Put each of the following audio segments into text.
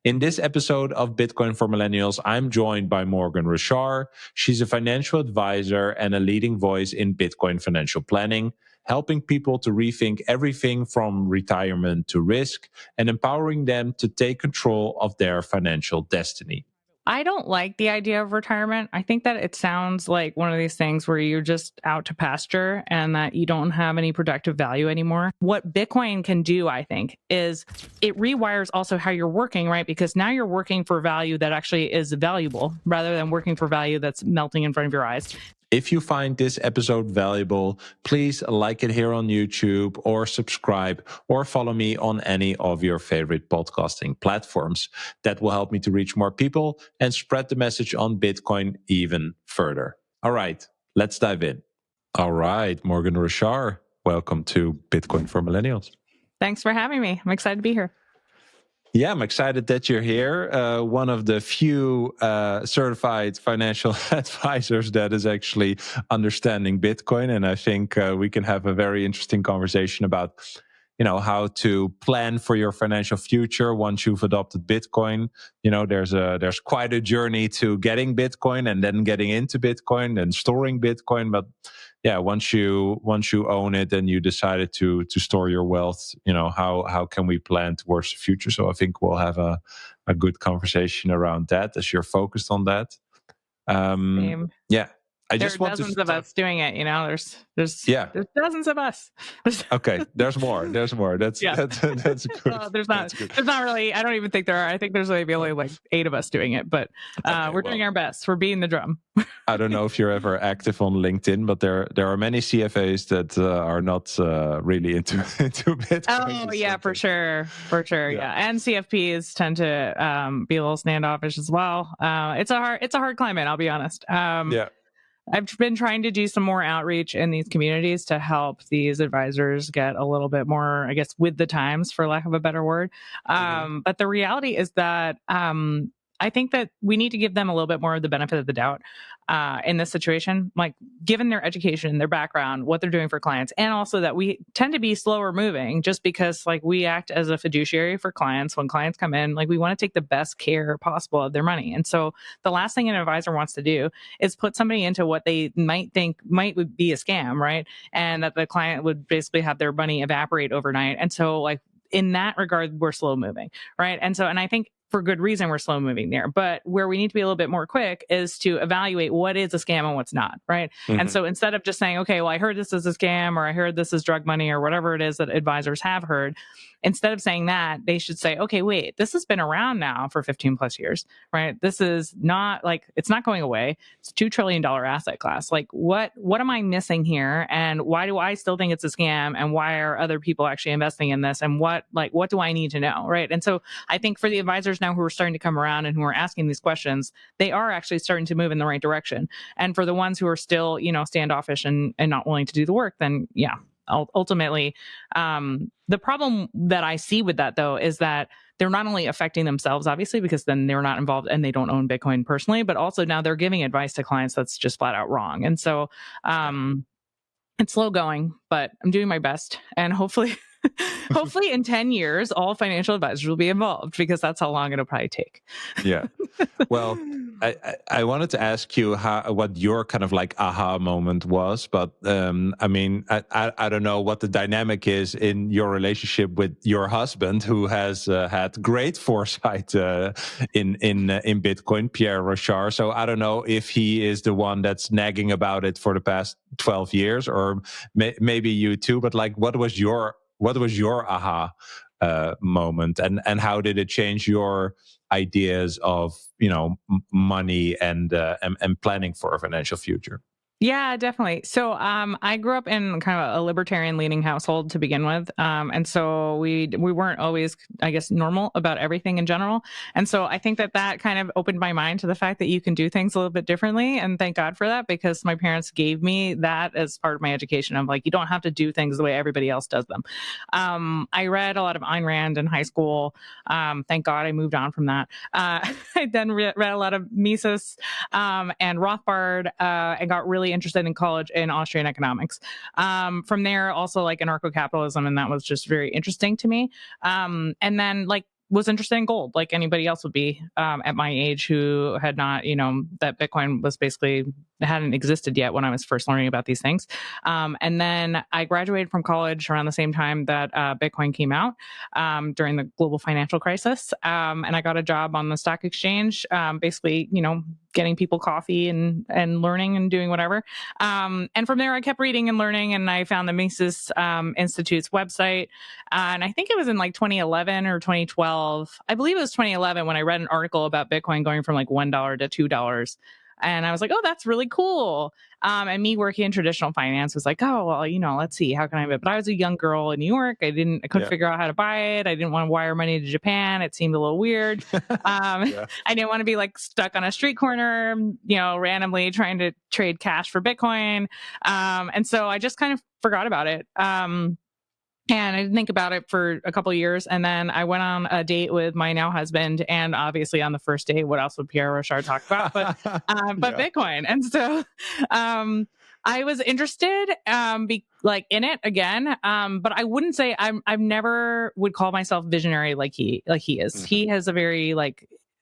In this episode of Bitcoin for Millennials, I'm joined by Morgen Rochard. She's a financial advisor and a leading voice in Bitcoin financial planning, helping people to rethink everything from retirement to risk and empowering them to take control of their financial destiny. I don't like the idea of retirement. I think that it sounds like one of these things where you're just out to pasture and that you don't have any productive value anymore. What Bitcoin can do, I think, is it rewires also how you're working, right? Because now you're working for value that actually is valuable rather than working for value that's melting in front of your eyes. If you find this episode valuable, please like it here on YouTube or subscribe or follow me on any of your favorite podcasting platforms. That will help me to reach more people and spread the message on Bitcoin even further. All right, let's dive in. All right, Morgen Rochard, welcome to Bitcoin for Millennials. Thanks for having me. I'm excited to be here. Yeah, I'm excited that you're here. One of the few certified financial advisors that is actually understanding Bitcoin. And I think we can have a very interesting conversation about, how to plan for your financial future once you've adopted Bitcoin. There's quite a journey to getting Bitcoin and then getting into Bitcoin and storing Bitcoin. But yeah, once you own it and you decided to store your wealth, how can we plan towards the future? So I think we'll have a good conversation around that as you're focused on that. Same. Yeah. There are dozens of us doing it, there's dozens of us. Okay, there's more. That's good. There's not really, I don't even think there are. I think there's maybe only like 8 of us doing it, but we're doing our best. We're beating the drum. I don't know if you're ever active on LinkedIn, but there are many CFAs that are not really into Bitcoin. Oh yeah, for sure. Yeah. And CFPs tend to be a little standoffish as well. It's a hard climate, I'll be honest. I've been trying to do some more outreach in these communities to help these advisors get a little bit more, I guess, with the times, for lack of a better word. But the reality is that I think that we need to give them a little bit more of the benefit of the doubt in this situation, like given their education, their background, what they're doing for clients, and also that we tend to be slower moving just because like we act as a fiduciary for clients. When clients come in, like we want to take the best care possible of their money. And so the last thing an advisor wants to do is put somebody into what they might think might be a scam, right? And that the client would basically have their money evaporate overnight. And so like in that regard, we're slow moving, right? And I think for good reason, we're slow moving there. But where we need to be a little bit more quick is to evaluate what is a scam and what's not, right? And so instead of just saying, okay, well, I heard this is a scam or I heard this is drug money or whatever it is that advisors have heard, instead of saying that, they should say, okay, wait, this has been around now for 15 plus years, right? This is not like, it's not going away. It's a $2 trillion asset class. Like what am I missing here? And why do I still think it's a scam? And why are other people actually investing in this? And what do I need to know, right? And so I think for the advisors now who are starting to come around and who are asking these questions, they are actually starting to move in the right direction. And for the ones who are still, standoffish and not willing to do the work, then yeah, ultimately, the problem that I see with that though is that they're not only affecting themselves, obviously, because then they're not involved and they don't own Bitcoin personally, but also now they're giving advice to clients that's just flat out wrong. And so, it's slow going, but I'm doing my best, and hopefully in 10 years, all financial advisors will be involved, because that's how long it'll probably take. Yeah. Well, I wanted to ask you what your kind of like aha moment was, but I mean, I don't know what the dynamic is in your relationship with your husband, who has had great foresight in Bitcoin, Pierre Rochard. So I don't know if he is the one that's nagging about it for the past 12 years, or maybe you too. But like, what was your aha moment, and how did it change your ideas of money and planning for a financial future? Yeah, definitely. So I grew up in kind of a libertarian leaning household to begin with. And so we weren't always, I guess, normal about everything in general. And so I think that kind of opened my mind to the fact that you can do things a little bit differently. And thank God for that, because my parents gave me that as part of my education. I'm like, you don't have to do things the way everybody else does them. I read a lot of Ayn Rand in high school. Thank God I moved on from that. I then read a lot of Mises and Rothbard and got really interested in college in Austrian economics. From there, also like anarcho-capitalism, and that was just very interesting to me. And then like was interested in gold like anybody else would be at my age who had not, that Bitcoin was basically hadn't existed yet when I was first learning about these things. And then I graduated from college around the same time that Bitcoin came out during the global financial crisis. And I got a job on the stock exchange, basically, getting people coffee and learning and doing whatever. And from there, I kept reading and learning, and I found the Mises Institute's website. And I think it was in like 2011 or 2012. I believe it was 2011 when I read an article about Bitcoin going from like $1 to $2. And I was like, oh, that's really cool. And me working in traditional finance was like, oh, well, let's see, how can I? But I was a young girl in New York. I couldn't figure out how to buy it. I didn't want to wire money to Japan. It seemed a little weird. I didn't want to be like stuck on a street corner, randomly trying to trade cash for Bitcoin. And so I just kind of forgot about it. And I didn't think about it for a couple of years. And then I went on a date with my now husband. And obviously on the first date, what else would Pierre Rochard talk about? But Bitcoin. And so I was interested in it again. But I wouldn't say I've never would call myself visionary like he is. Mm-hmm. He has a very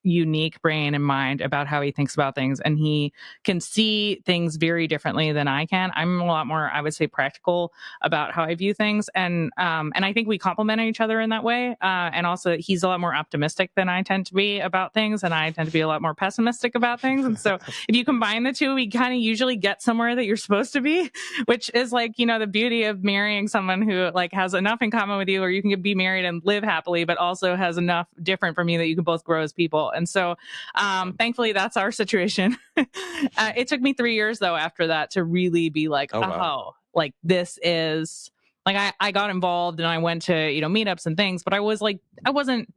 unique brain and mind about how he thinks about things, and he can see things very differently than I can. I'm a lot more, I would say, practical about how I view things, and I think we complement each other in that way. And also, he's a lot more optimistic than I tend to be about things, and I tend to be a lot more pessimistic about things. And so, if you combine the two, we kind of usually get somewhere that you're supposed to be, which is the beauty of marrying someone who has enough in common with you, or you can be married and live happily, but also has enough different from you that you can both grow as people. And so, thankfully, that's our situation. It took me 3 years, though, after that to really be this is I got involved and I went to, meetups and things, but I wasn't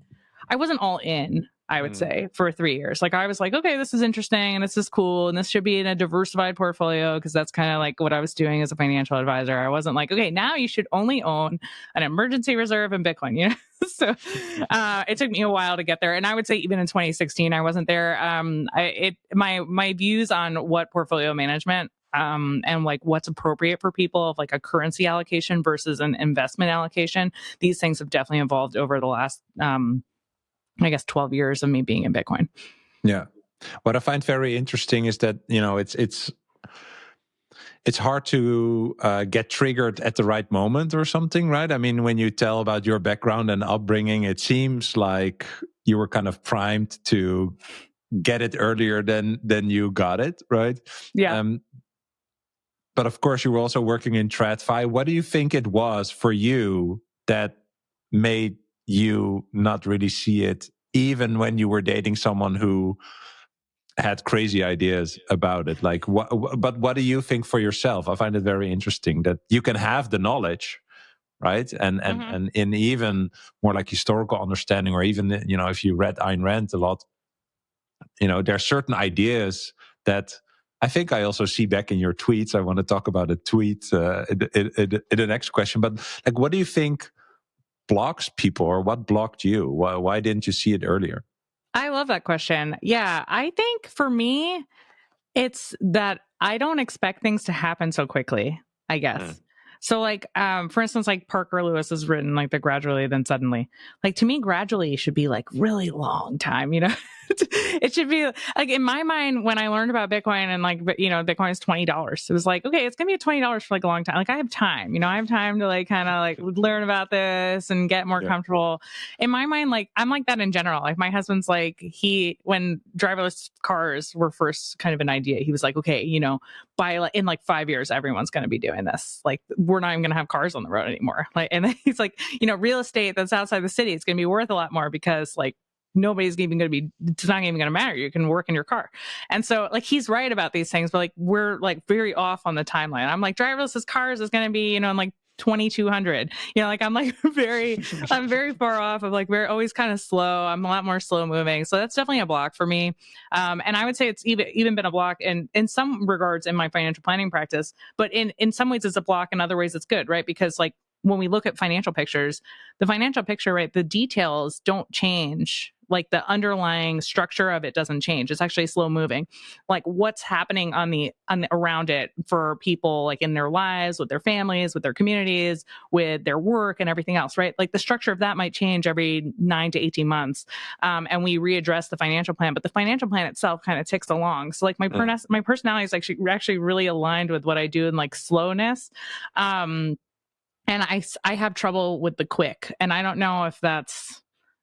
all in, I would say, for 3 years. I was like, okay, this is interesting and this is cool and this should be in a diversified portfolio, because that's kind of what I was doing as a financial advisor. I wasn't like, okay, now you should only own an emergency reserve in Bitcoin, So it took me a while to get there. And I would say even in 2016, I wasn't there. My views on what portfolio management and what's appropriate for people of a currency allocation versus an investment allocation, these things have definitely evolved over the last 12 years of me being in Bitcoin. Yeah. What I find very interesting is that, it's hard to get triggered at the right moment or something, right? I mean, when you tell about your background and upbringing, it seems like you were kind of primed to get it earlier than you got it, right? Yeah. But of course, you were also working in TradFi. What do you think it was for you that made you not really see it, even when you were dating someone who had crazy ideas about it? But what do you think for yourself? I find it very interesting that you can have the knowledge, right? And in even more historical understanding, or even, if you read Ayn Rand a lot, there are certain ideas that I think I also see back in your tweets. I want to talk about a tweet in the next question. But what do you think blocks people, or what blocked you? Why didn't you see it earlier? I love that question. Yeah, I think for me, it's that I don't expect things to happen so quickly, I guess. So for instance, Parker Lewis has written the gradually then suddenly. To me, gradually should be really long time, It should be in my mind, when I learned about Bitcoin and Bitcoin is $20. It was okay, it's gonna be $20 for a long time. I have time, I have time to kind of learn about this and get more comfortable. In my mind, I'm like that in general. My husband's when driverless cars were first kind of an idea, he was okay, by in 5 years, everyone's going to be doing this. We're not even going to have cars on the road anymore. And then he's real estate that's outside the city, it's going to be worth a lot more because nobody's even going to be, it's not even going to matter. You can work in your car. And so he's right about these things, but we're very off on the timeline. I'm driverless cars is going to be, in 2200, I'm very far off of we're always kind of slow. I'm a lot more slow moving. So that's definitely a block for me. And I would say it's even been a block in some regards in my financial planning practice, but in some ways it's a block. In other ways it's good, right? Because when we look at financial pictures, the financial picture, right, the details don't change. Like the underlying structure of it doesn't change. It's actually slow moving. Like what's happening on the around it for people, like in their lives, with their families, with their communities, with their work and everything else, right? Like the structure of that might change every 9 to 18 months. And we readdress the financial plan, but the financial plan itself kind of ticks along. So like my personality is actually really aligned with what I do in like slowness. And I have trouble with the quick, and I don't know if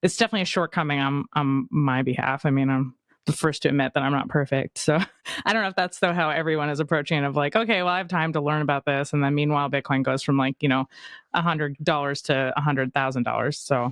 it's definitely a shortcoming on my behalf. I mean, I'm the first to admit that I'm not perfect. So I don't know if that's though how everyone is approaching it, of like, okay, well, I have time to learn about this. And then meanwhile, Bitcoin goes from like, $100 to $100,000. So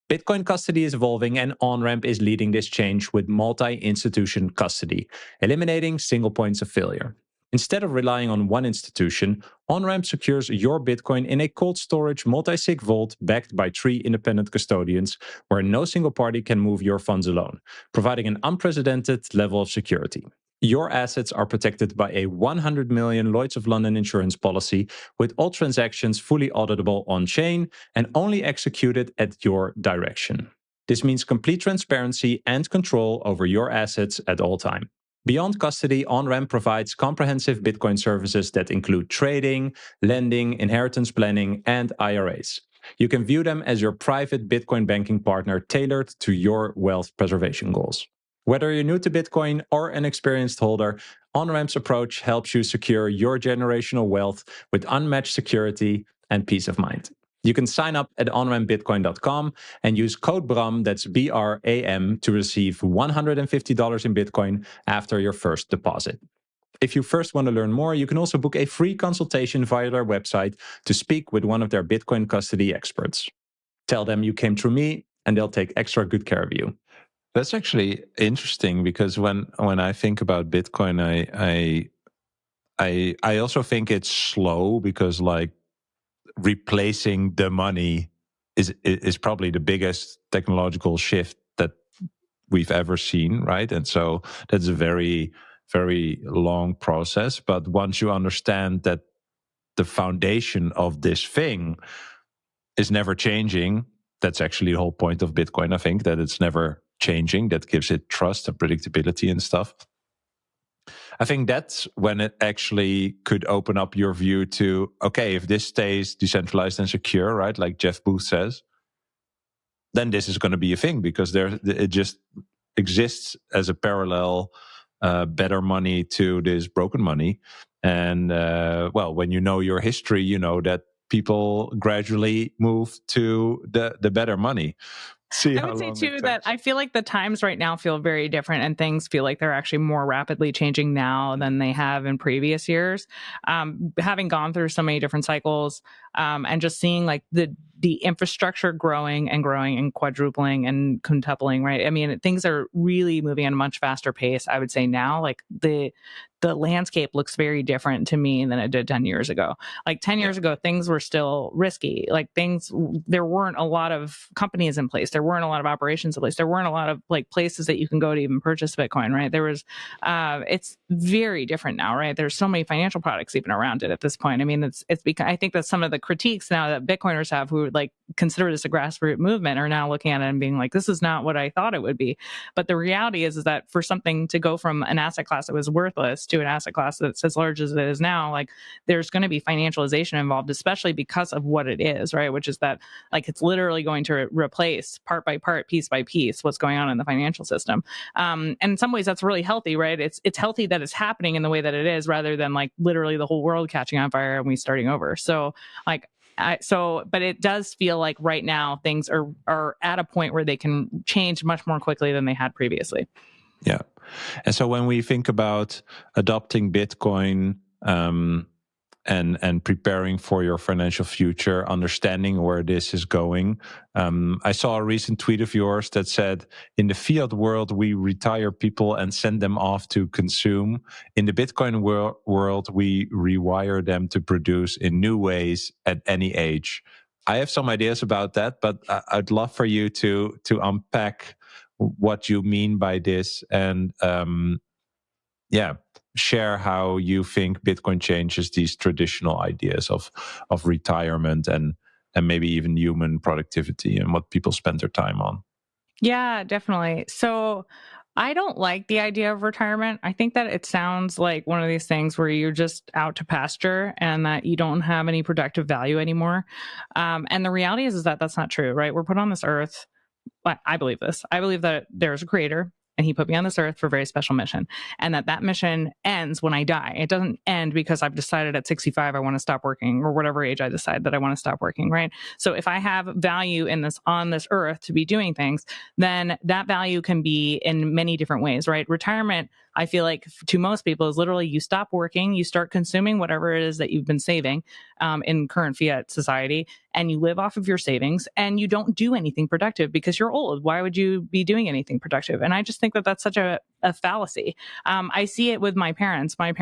Bitcoin custody is evolving, and OnRamp is leading this change with multi-institution custody, eliminating single points of failure. Instead of relying on one institution, OnRamp secures your Bitcoin in a cold storage multi-sig vault backed by 3 independent custodians, where no single party can move your funds alone, providing an unprecedented level of security. Your assets are protected by a 100 million Lloyd's of London insurance policy, with all transactions fully auditable on-chain and only executed at your direction. This means complete transparency and control over your assets at all time. Beyond custody, OnRamp provides comprehensive Bitcoin services that include trading, lending, inheritance planning, and IRAs. You can view them as your private Bitcoin banking partner tailored to your wealth preservation goals. Whether you're new to Bitcoin or an experienced holder, OnRamp's approach helps you secure your generational wealth with unmatched security and peace of mind. You can sign up at onrampbitcoin.com and use code BRAM, that's BRAM, to receive $150 in Bitcoin after your first deposit. If you first want to learn more, you can also book a free consultation via their website to speak with one of their Bitcoin custody experts. Tell them you came through me, and they'll take extra good care of you. That's actually interesting, because when I think about Bitcoin, I also think it's slow, because like replacing the money is probably the biggest technological shift that we've ever seen, right? And so that's a very, very long process. But once you understand that the foundation of this thing is never changing, that's actually the whole point of Bitcoin, I think, that it's never changing. That gives it trust and predictability and stuff. I think that's when it actually could open up your view to, okay, if this stays decentralized and secure, right, like Jeff Booth says, then this is going to be a thing, because it just exists as a parallel better money to this broken money. And well, when you know your history, you know that people gradually move to the better money. I would say too that I feel like the times right now feel very different, and things feel like they're actually more rapidly changing now than they have in previous years. Having gone through so many different cycles, and just seeing like the infrastructure growing and quadrupling and quintupling, right? I mean, things are really moving at a much faster pace, I would say now. Like the landscape looks very different to me than it did 10 years ago. Like 10 years ago, things were still risky. Like there weren't a lot of companies in place. There weren't a lot of operations in place. There weren't a lot of like places that you can go to even purchase Bitcoin, right? There was, it's very different now, right? There's so many financial products even around it at this point. I mean, it's because I think that some of the critiques now that Bitcoiners have, who would like consider this a grassroots movement, are now looking at it and being like, this is not what I thought it would be. But the reality is that for something to go from an asset class that was worthless to an asset class that's as large as it is now, like there's going to be financialization involved, especially because of what it is, right? Which is that like it's literally going to replace part by part, piece by piece, what's going on in the financial system. And in some ways that's really healthy, right? It's healthy that it's happening in the way that it is, rather than like literally the whole world catching on fire and we starting over. So like but it does feel like right now things are at a point where they can change much more quickly than they had previously. Yeah. And so when we think about adopting Bitcoin and preparing for your financial future, understanding where this is going, I saw a recent tweet of yours that said, in the fiat world, we retire people and send them off to consume. In the Bitcoin world, we rewire them to produce in new ways at any age. I have some ideas about that, but I'd love for you to unpack what you mean by this, and share how you think Bitcoin changes these traditional ideas of retirement and maybe even human productivity and what people spend their time on. Yeah, definitely. So I don't like the idea of retirement. I think that it sounds like one of these things where you're just out to pasture and that you don't have any productive value anymore. And the reality is that that's not true, right? We're put on this earth. I believe this. I believe that there's a creator and he put me on this earth for a very special mission, and that mission ends when I die. It doesn't end because I've decided at 65 I want to stop working, or whatever age I decide that I want to stop working, right? So if I have value on this earth to be doing things, then that value can be in many different ways, right? Retirement, I feel like to most people, is literally you stop working, you start consuming whatever it is that you've been saving in current fiat society, and you live off of your savings, and you don't do anything productive because you're old. Why would you be doing anything productive? And I just think that that's such a fallacy. I see it with my parents. My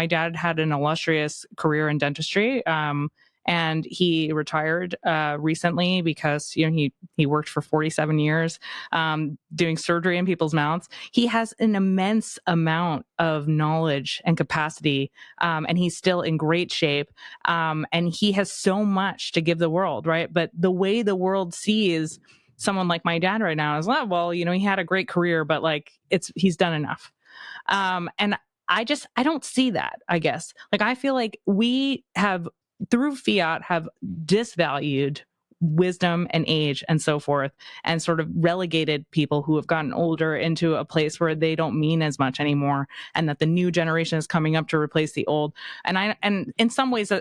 dad had an illustrious career in dentistry. And he retired recently because he worked for 47 years doing surgery in people's mouths. He has an immense amount of knowledge and capacity, and he's still in great shape. And he has so much to give the world, right? But the way the world sees someone like my dad right now is, well, he had a great career, but like he's done enough. And I don't see that, I guess. Like, I feel like we have, through fiat, have disvalued wisdom and age and so forth, and sort of relegated people who have gotten older into a place where they don't mean as much anymore, and that the new generation is coming up to replace the old. And in some ways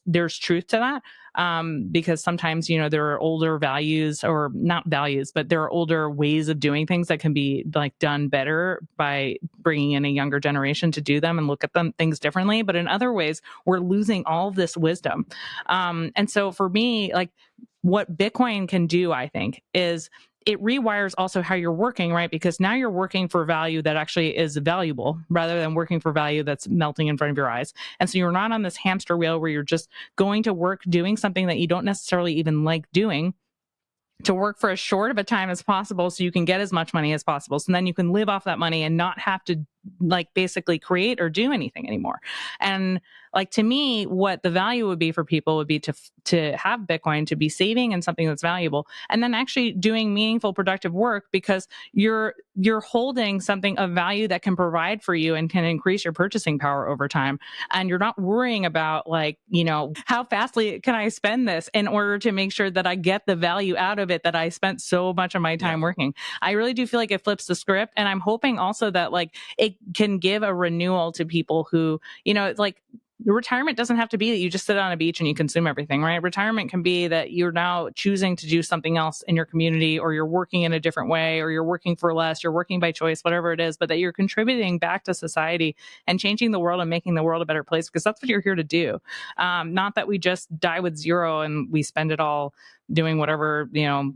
there's truth to that, because sometimes there are older values, or not values, but there are older ways of doing things that can be like done better by bringing in a younger generation to do them and look at things differently. But in other ways, we're losing all of this wisdom. And so for me, like, what Bitcoin can do, I think, is it rewires also how you're working, right? Because now you're working for value that actually is valuable, rather than working for value that's melting in front of your eyes. And so you're not on this hamster wheel where you're just going to work doing something that you don't necessarily even like doing, to work for as short of a time as possible so you can get as much money as possible. So then you can live off that money and not have to like basically create or do anything anymore. And like, to me, what the value would be for people would be to have Bitcoin, to be saving in something that's valuable, and then actually doing meaningful, productive work, because you're holding something of value that can provide for you and can increase your purchasing power over time. And you're not worrying about like, how fastly can I spend this in order to make sure that I get the value out of it that I spent so much of my time working. I really do feel like it flips the script. And I'm hoping also that like it can give a renewal to people who, like, retirement doesn't have to be that you just sit on a beach and you consume everything, right? Retirement can be that you're now choosing to do something else in your community, or you're working in a different way, or you're working for less, you're working by choice, whatever it is, but that you're contributing back to society and changing the world and making the world a better place, because that's what you're here to do. Not that we just die with zero and we spend it all doing whatever,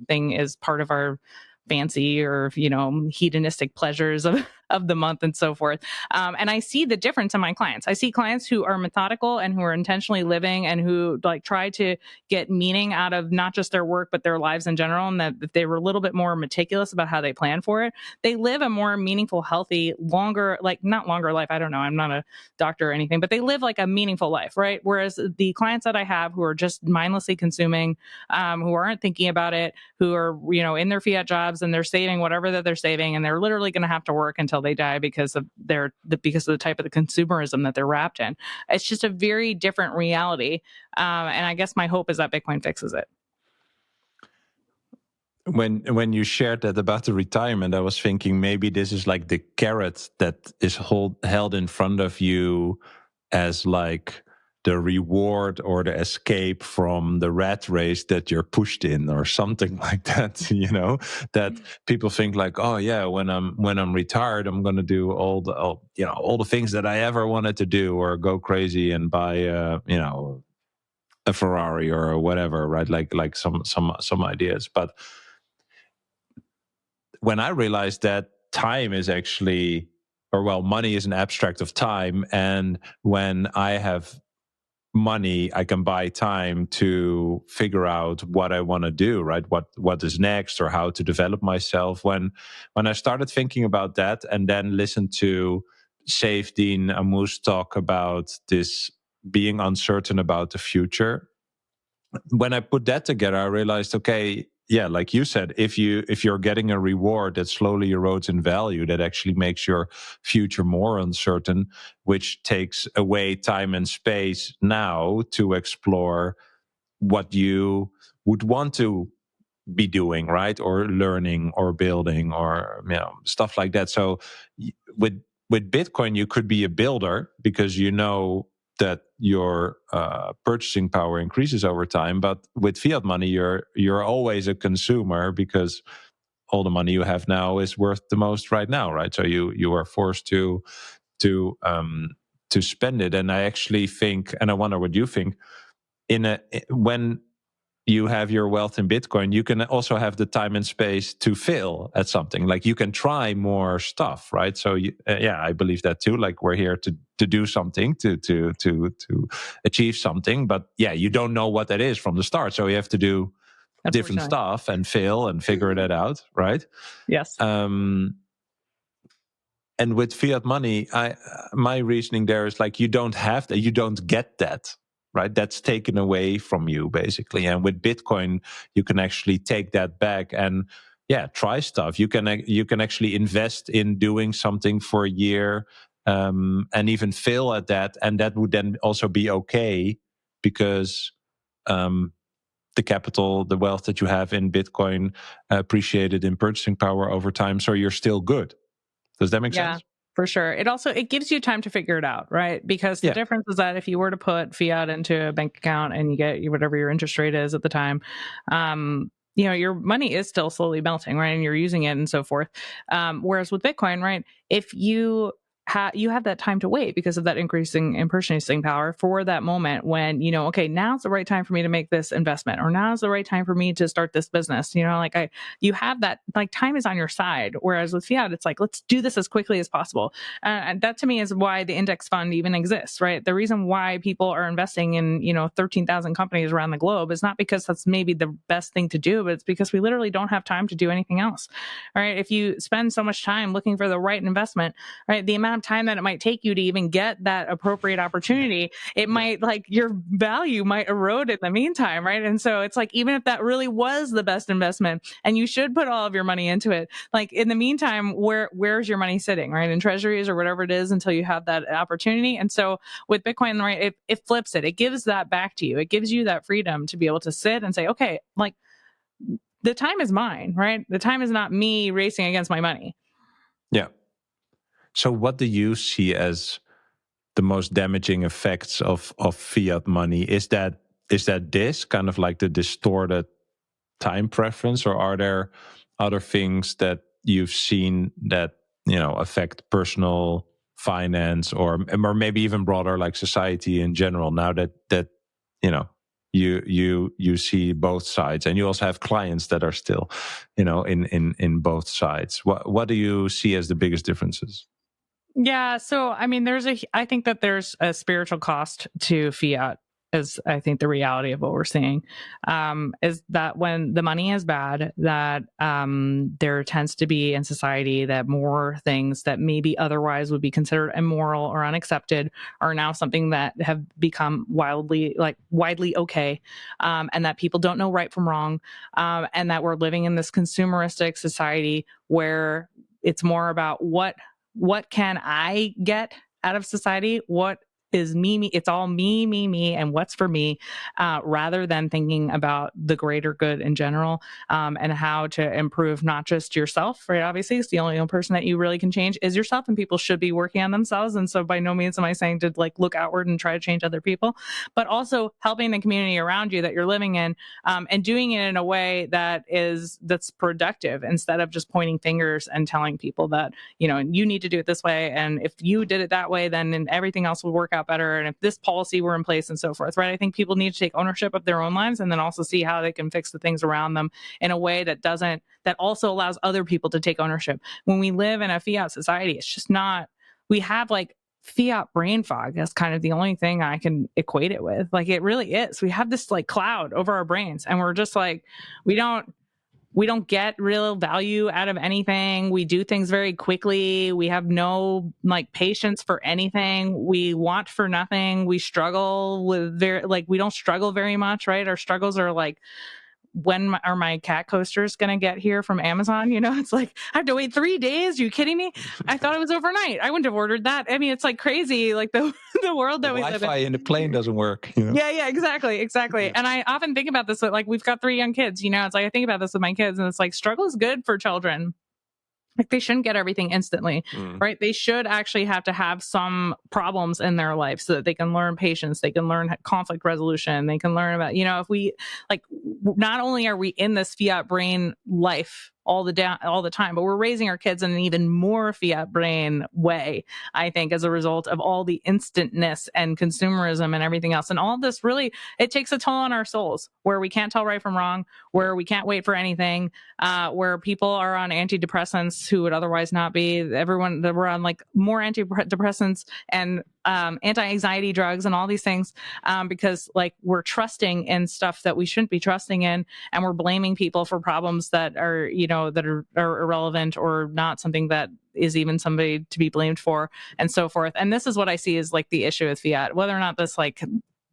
thing is part of our fancy or, hedonistic pleasures of the month and so forth. And I see the difference in my clients. I see clients who are methodical and who are intentionally living and who like try to get meaning out of not just their work, but their lives in general. And that if they were a little bit more meticulous about how they plan for it, they live a more meaningful, healthy, longer, like not longer life. I don't know. I'm not a doctor or anything, but they live like a meaningful life, right? Whereas the clients that I have who are just mindlessly consuming, who aren't thinking about it, who are, in their fiat jobs and they're saving whatever that they're saving, and they're literally going to have to work until they die because of the type of the consumerism that they're wrapped in. It's just a very different reality. And I guess my hope is that Bitcoin fixes it. When you shared that about the retirement, I was thinking maybe this is like the carrot that is held in front of you as like the reward or the escape from the rat race that you're pushed in, or something like that. That people think like, oh yeah, when I'm retired, I'm going to do all the things that I ever wanted to do, or go crazy and buy a Ferrari or whatever, right? Like some ideas. But when I realized that time is actually, money is an abstract of time, and when I have money, I can buy time to figure out what I want to do, right? What is next, or how to develop myself. When I started thinking about that, and then listened to Safedin Amus talk about this being uncertain about the future. When I put that together, I realized, okay, yeah, like you said, if you're getting a reward that slowly erodes in value, that actually makes your future more uncertain, which takes away time and space now to explore what you would want to be doing, right? Or learning or building or stuff like that. So with Bitcoin, you could be a builder because you know that your purchasing power increases over time. But with fiat money, you're always a consumer because all the money you have now is worth the most right now, right? So you are forced to spend it. And I actually think, and I wonder what you think, when you have your wealth in Bitcoin, you can also have the time and space to fail at something. Like you can try more stuff, right? So I believe that too. Like we're here to do something, to achieve something, but you don't know what that is from the start. So you have to do different stuff and fail and figure that out, right? Yes. And with fiat money, my reasoning there is like you don't have that, you don't get that. Right, that's taken away from you basically, and with Bitcoin, you can actually take that back and try stuff. You can actually invest in doing something for a year, and even fail at that, and that would then also be okay because the capital, the wealth that you have in Bitcoin, appreciated in purchasing power over time. So you're still good. Does that make sense? For sure. It gives you time to figure it out, right? Because the difference is that if you were to put fiat into a bank account and you get whatever your interest rate is at the time, your money is still slowly melting, right? And you're using it and so forth. Whereas with Bitcoin, right, if you have that time to wait because of that increasing in purchasing power for that moment when, okay, now's the right time for me to make this investment, or now's the right time for me to start this business. You have that, like, time is on your side. Whereas with fiat, it's like, let's do this as quickly as possible. And that to me is why the index fund even exists, right? The reason why people are investing in, 13,000 companies around the globe is not because that's maybe the best thing to do, but it's because we literally don't have time to do anything else. All right. If you spend so much time looking for the right investment, right, the amount of time that it might take you to even get that appropriate opportunity, it might, like, your value might erode in the meantime, right? And so it's like, even if that really was the best investment and you should put all of your money into it, like, in the meantime, where's your money sitting, right? In treasuries or whatever it is until you have that opportunity. And so with Bitcoin, right, it flips it. It gives that back to you. It gives you that freedom to be able to sit and say, okay, like, the time is mine, right? The time is not me racing against my money. Yeah. So what do you see as the most damaging effects of fiat money? Is that this kind of like the distorted time preference, or are there other things that you've seen that affect personal finance, or maybe even broader, like society in general, now that you see both sides, and you also have clients that are still in both sides? What do you see as the biggest differences? Yeah. So, I mean, I think that there's a spiritual cost to fiat, is I think the reality of what we're seeing, is that when the money is bad, that there tends to be in society that more things that maybe otherwise would be considered immoral or unaccepted are now something that have become widely okay, and that people don't know right from wrong, and that we're living in this consumeristic society where it's more about what can I get out of society? What is me? It's all me, and what's for me, rather than thinking about the greater good in general, and how to improve not just yourself, right? Obviously, it's the only person that you really can change is yourself, and people should be working on themselves. And so by no means am I saying to, like, look outward and try to change other people, but also helping the community around you that you're living in, and doing it in a way that's productive, instead of just pointing fingers and telling people that, you need to do it this way. And if you did it that way, then everything else would work out better. And if this policy were in place and so forth, right? I think people need to take ownership of their own lives, and then also see how they can fix the things around them in a way that also allows other people to take ownership. When we live in a fiat society, it's just not, we have like fiat brain fog. That's kind of the only thing I can equate it with. Like, it really is. We have this like cloud over our brains, and we're just like, we don't we don't get real value out of anything. We do things very quickly. We have no like patience for anything. We want for nothing. We struggle with we don't struggle very much, right? Our struggles are like, when are my cat coasters going to get here from Amazon? You know, it's like, I have to wait 3 days. Are you kidding me? I thought it was overnight. I wouldn't have ordered that. I mean, it's like crazy, like the world that we live in. Wi-Fi in the plane doesn't work. You know? Yeah, exactly. Yeah. And I often think about this, like we've got 3 young kids, you know, it's like, I think about this with my kids and it's like, struggle is good for children. Like they shouldn't get everything instantly, right? They should actually have to have some problems in their life so that they can learn patience, they can learn conflict resolution, they can learn about, you know, if we like, not only are we in this fiat brain life all the time, but we're raising our kids in an even more fiat brain way, I think, as a result of all the instantness and consumerism and everything else. And all of this really, it takes a toll on our souls, where we can't tell right from wrong, where we can't wait for anything, where people are on antidepressants who would otherwise not be. Everyone that we're on like more antidepressants and anti-anxiety drugs and all these things, because like we're trusting in stuff that we shouldn't be trusting in, and we're blaming people for problems that are, you know, that are irrelevant or not something that is even somebody to be blamed for, and so forth. And this is what I see is like the issue with fiat. Whether or not this like,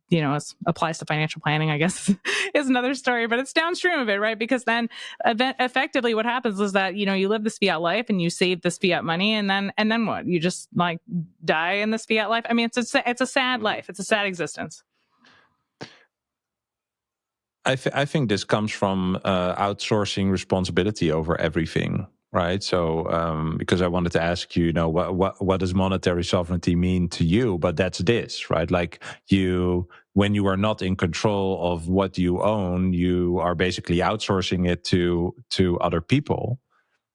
you know, applies to financial planning, I guess, is another story, but it's downstream of it, right? Because then effectively what happens is that, you know, you live this fiat life and you save this fiat money, and then what? You just like die in this fiat life. I mean, it's a sad life. It's a sad existence. I think this comes from outsourcing responsibility over everything, right? So because I wanted to ask you, you know, what does monetary sovereignty mean to you? But that's this, right? Like when you are not in control of what you own, you are basically outsourcing it to other people,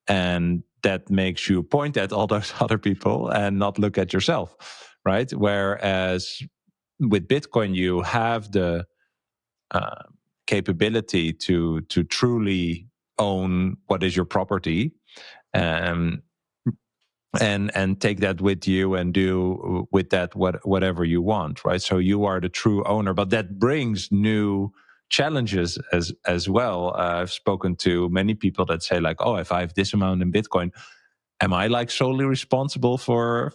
and that makes you point at all those other people and not look at yourself, right? Whereas with Bitcoin, you have the capability to truly own what is your property, and take that with you and do with that whatever you want, right? So you are the true owner, but that brings new challenges as well. I've spoken to many people that say like, oh, if I have this amount in Bitcoin, am I like solely responsible for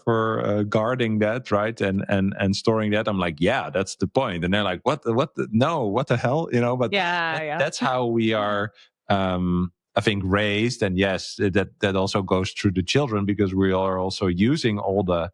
guarding that, right? And storing that? I'm like, yeah, that's the point. And they're like, what the hell, you know? But that's how we are, I think, raised. And yes, that also goes through the children, because we are also using all the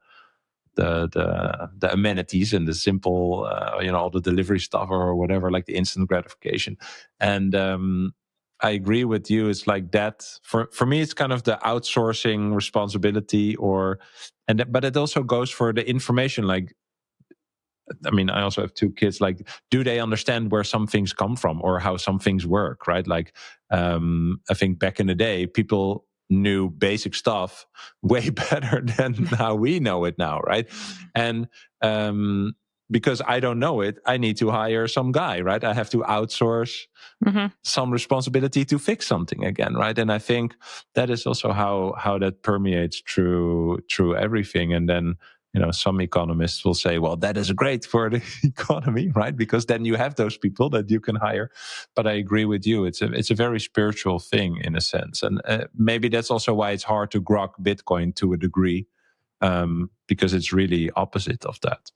amenities and the simple, you know, all the delivery stuff or whatever, like the instant gratification. And I agree with you. It's like that. For me, it's kind of the outsourcing responsibility, but it also goes for the information. Like, I mean, I also have 2 kids. Like, do they understand where some things come from or how some things work, right? Like, I think back in the day, people knew basic stuff way better than how we know it now, right? And because I don't know it, I need to hire some guy, right? I have to outsource some responsibility to fix something again, right? And I think that is also how that permeates through everything. And then, you know, some economists will say, well, that is great for the economy, right? Because then you have those people that you can hire. But I agree with you. It's a very spiritual thing in a sense. And maybe that's also why it's hard to grok Bitcoin to a degree, because it's really opposite of that.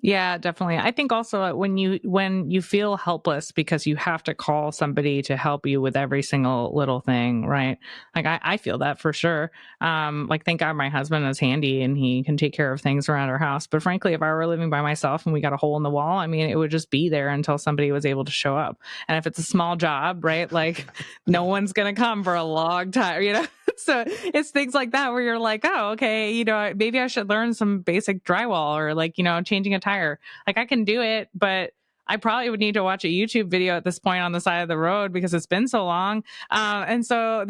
Yeah, definitely. I think also when you feel helpless because you have to call somebody to help you with every single little thing, right? Like I feel that for sure. Like thank God my husband is handy and he can take care of things around our house. But frankly, if I were living by myself and we got a hole in the wall, I mean, it would just be there until somebody was able to show up. And if it's a small job, right? Like no one's going to come for a long time, you know? So it's things like that where you're like, oh, okay, you know, maybe I should learn some basic drywall or like, you know, changing a tire. Like I can do it, but I probably would need to watch a YouTube video at this point on the side of the road because it's been so long. And so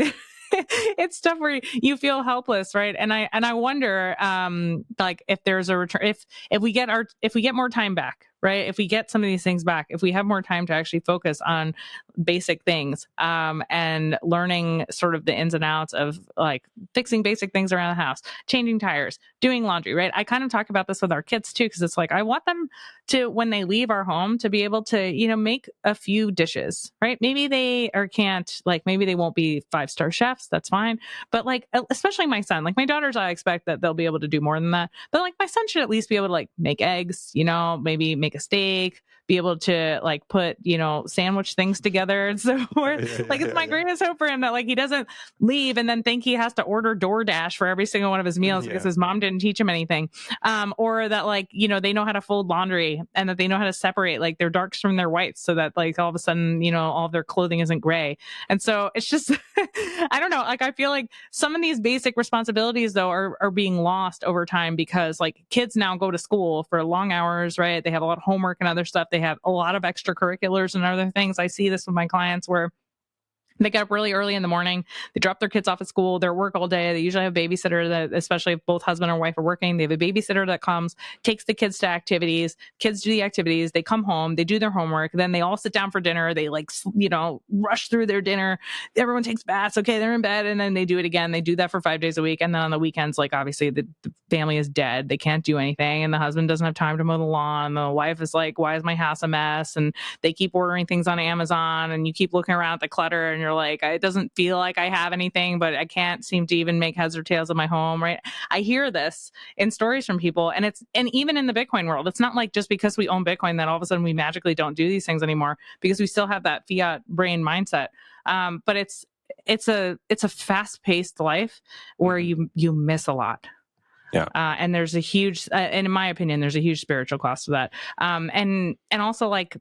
it's stuff where you feel helpless, right? And I wonder, like if there's a return, if we get more time back, right? If we get some of these things back, if we have more time to actually focus on basic things, and learning sort of the ins and outs of like fixing basic things around the house, changing tires, doing laundry, right? I kind of talk about this with our kids too, because it's like, I want them to, when they leave our home, to be able to, make a few dishes, right? Maybe they or can't, like maybe they won't be 5-star chefs. That's fine. But like, especially my son, like my daughters, I expect that they'll be able to do more than that. But like my son should at least be able to like make eggs, maybe make a steak, be able to like put, sandwich things together. And so it's my greatest hope for him that like he doesn't leave and then think he has to order DoorDash for every single one of his meals because his mom didn't teach him anything. Or that like, they know how to fold laundry and that they know how to separate like their darks from their whites so that like all of a sudden, all of their clothing isn't gray. And so it's just, I don't know, like I feel like some of these basic responsibilities though are being lost over time because like kids now go to school for long hours, right? They have a lot of homework and other stuff. They have a lot of extracurriculars and other things. I see this with my clients where they get up really early in the morning. They drop their kids off at school. They're at work all day. They usually have a babysitter that, especially if both husband or wife are working, they have a babysitter that comes, takes the kids to activities. Kids do the activities. They come home. They do their homework. Then they all sit down for dinner. They like, rush through their dinner. Everyone takes baths. Okay, they're in bed. And then they do it again. They do that for 5 days a week. And then on the weekends, like obviously the family is dead. They can't do anything. And the husband doesn't have time to mow the lawn. The wife is like, why is my house a mess? And they keep ordering things on Amazon and you keep looking around at the clutter and you're like, it doesn't feel like I have anything, but I can't seem to even make heads or tails of my home, right? I hear this in stories from people, and even in the Bitcoin world, it's not like just because we own Bitcoin that all of a sudden we magically don't do these things anymore because we still have that fiat brain mindset. But it's a fast-paced life where you miss a lot. Yeah. And there's a huge, and in my opinion, there's a huge spiritual cost to that. And also like,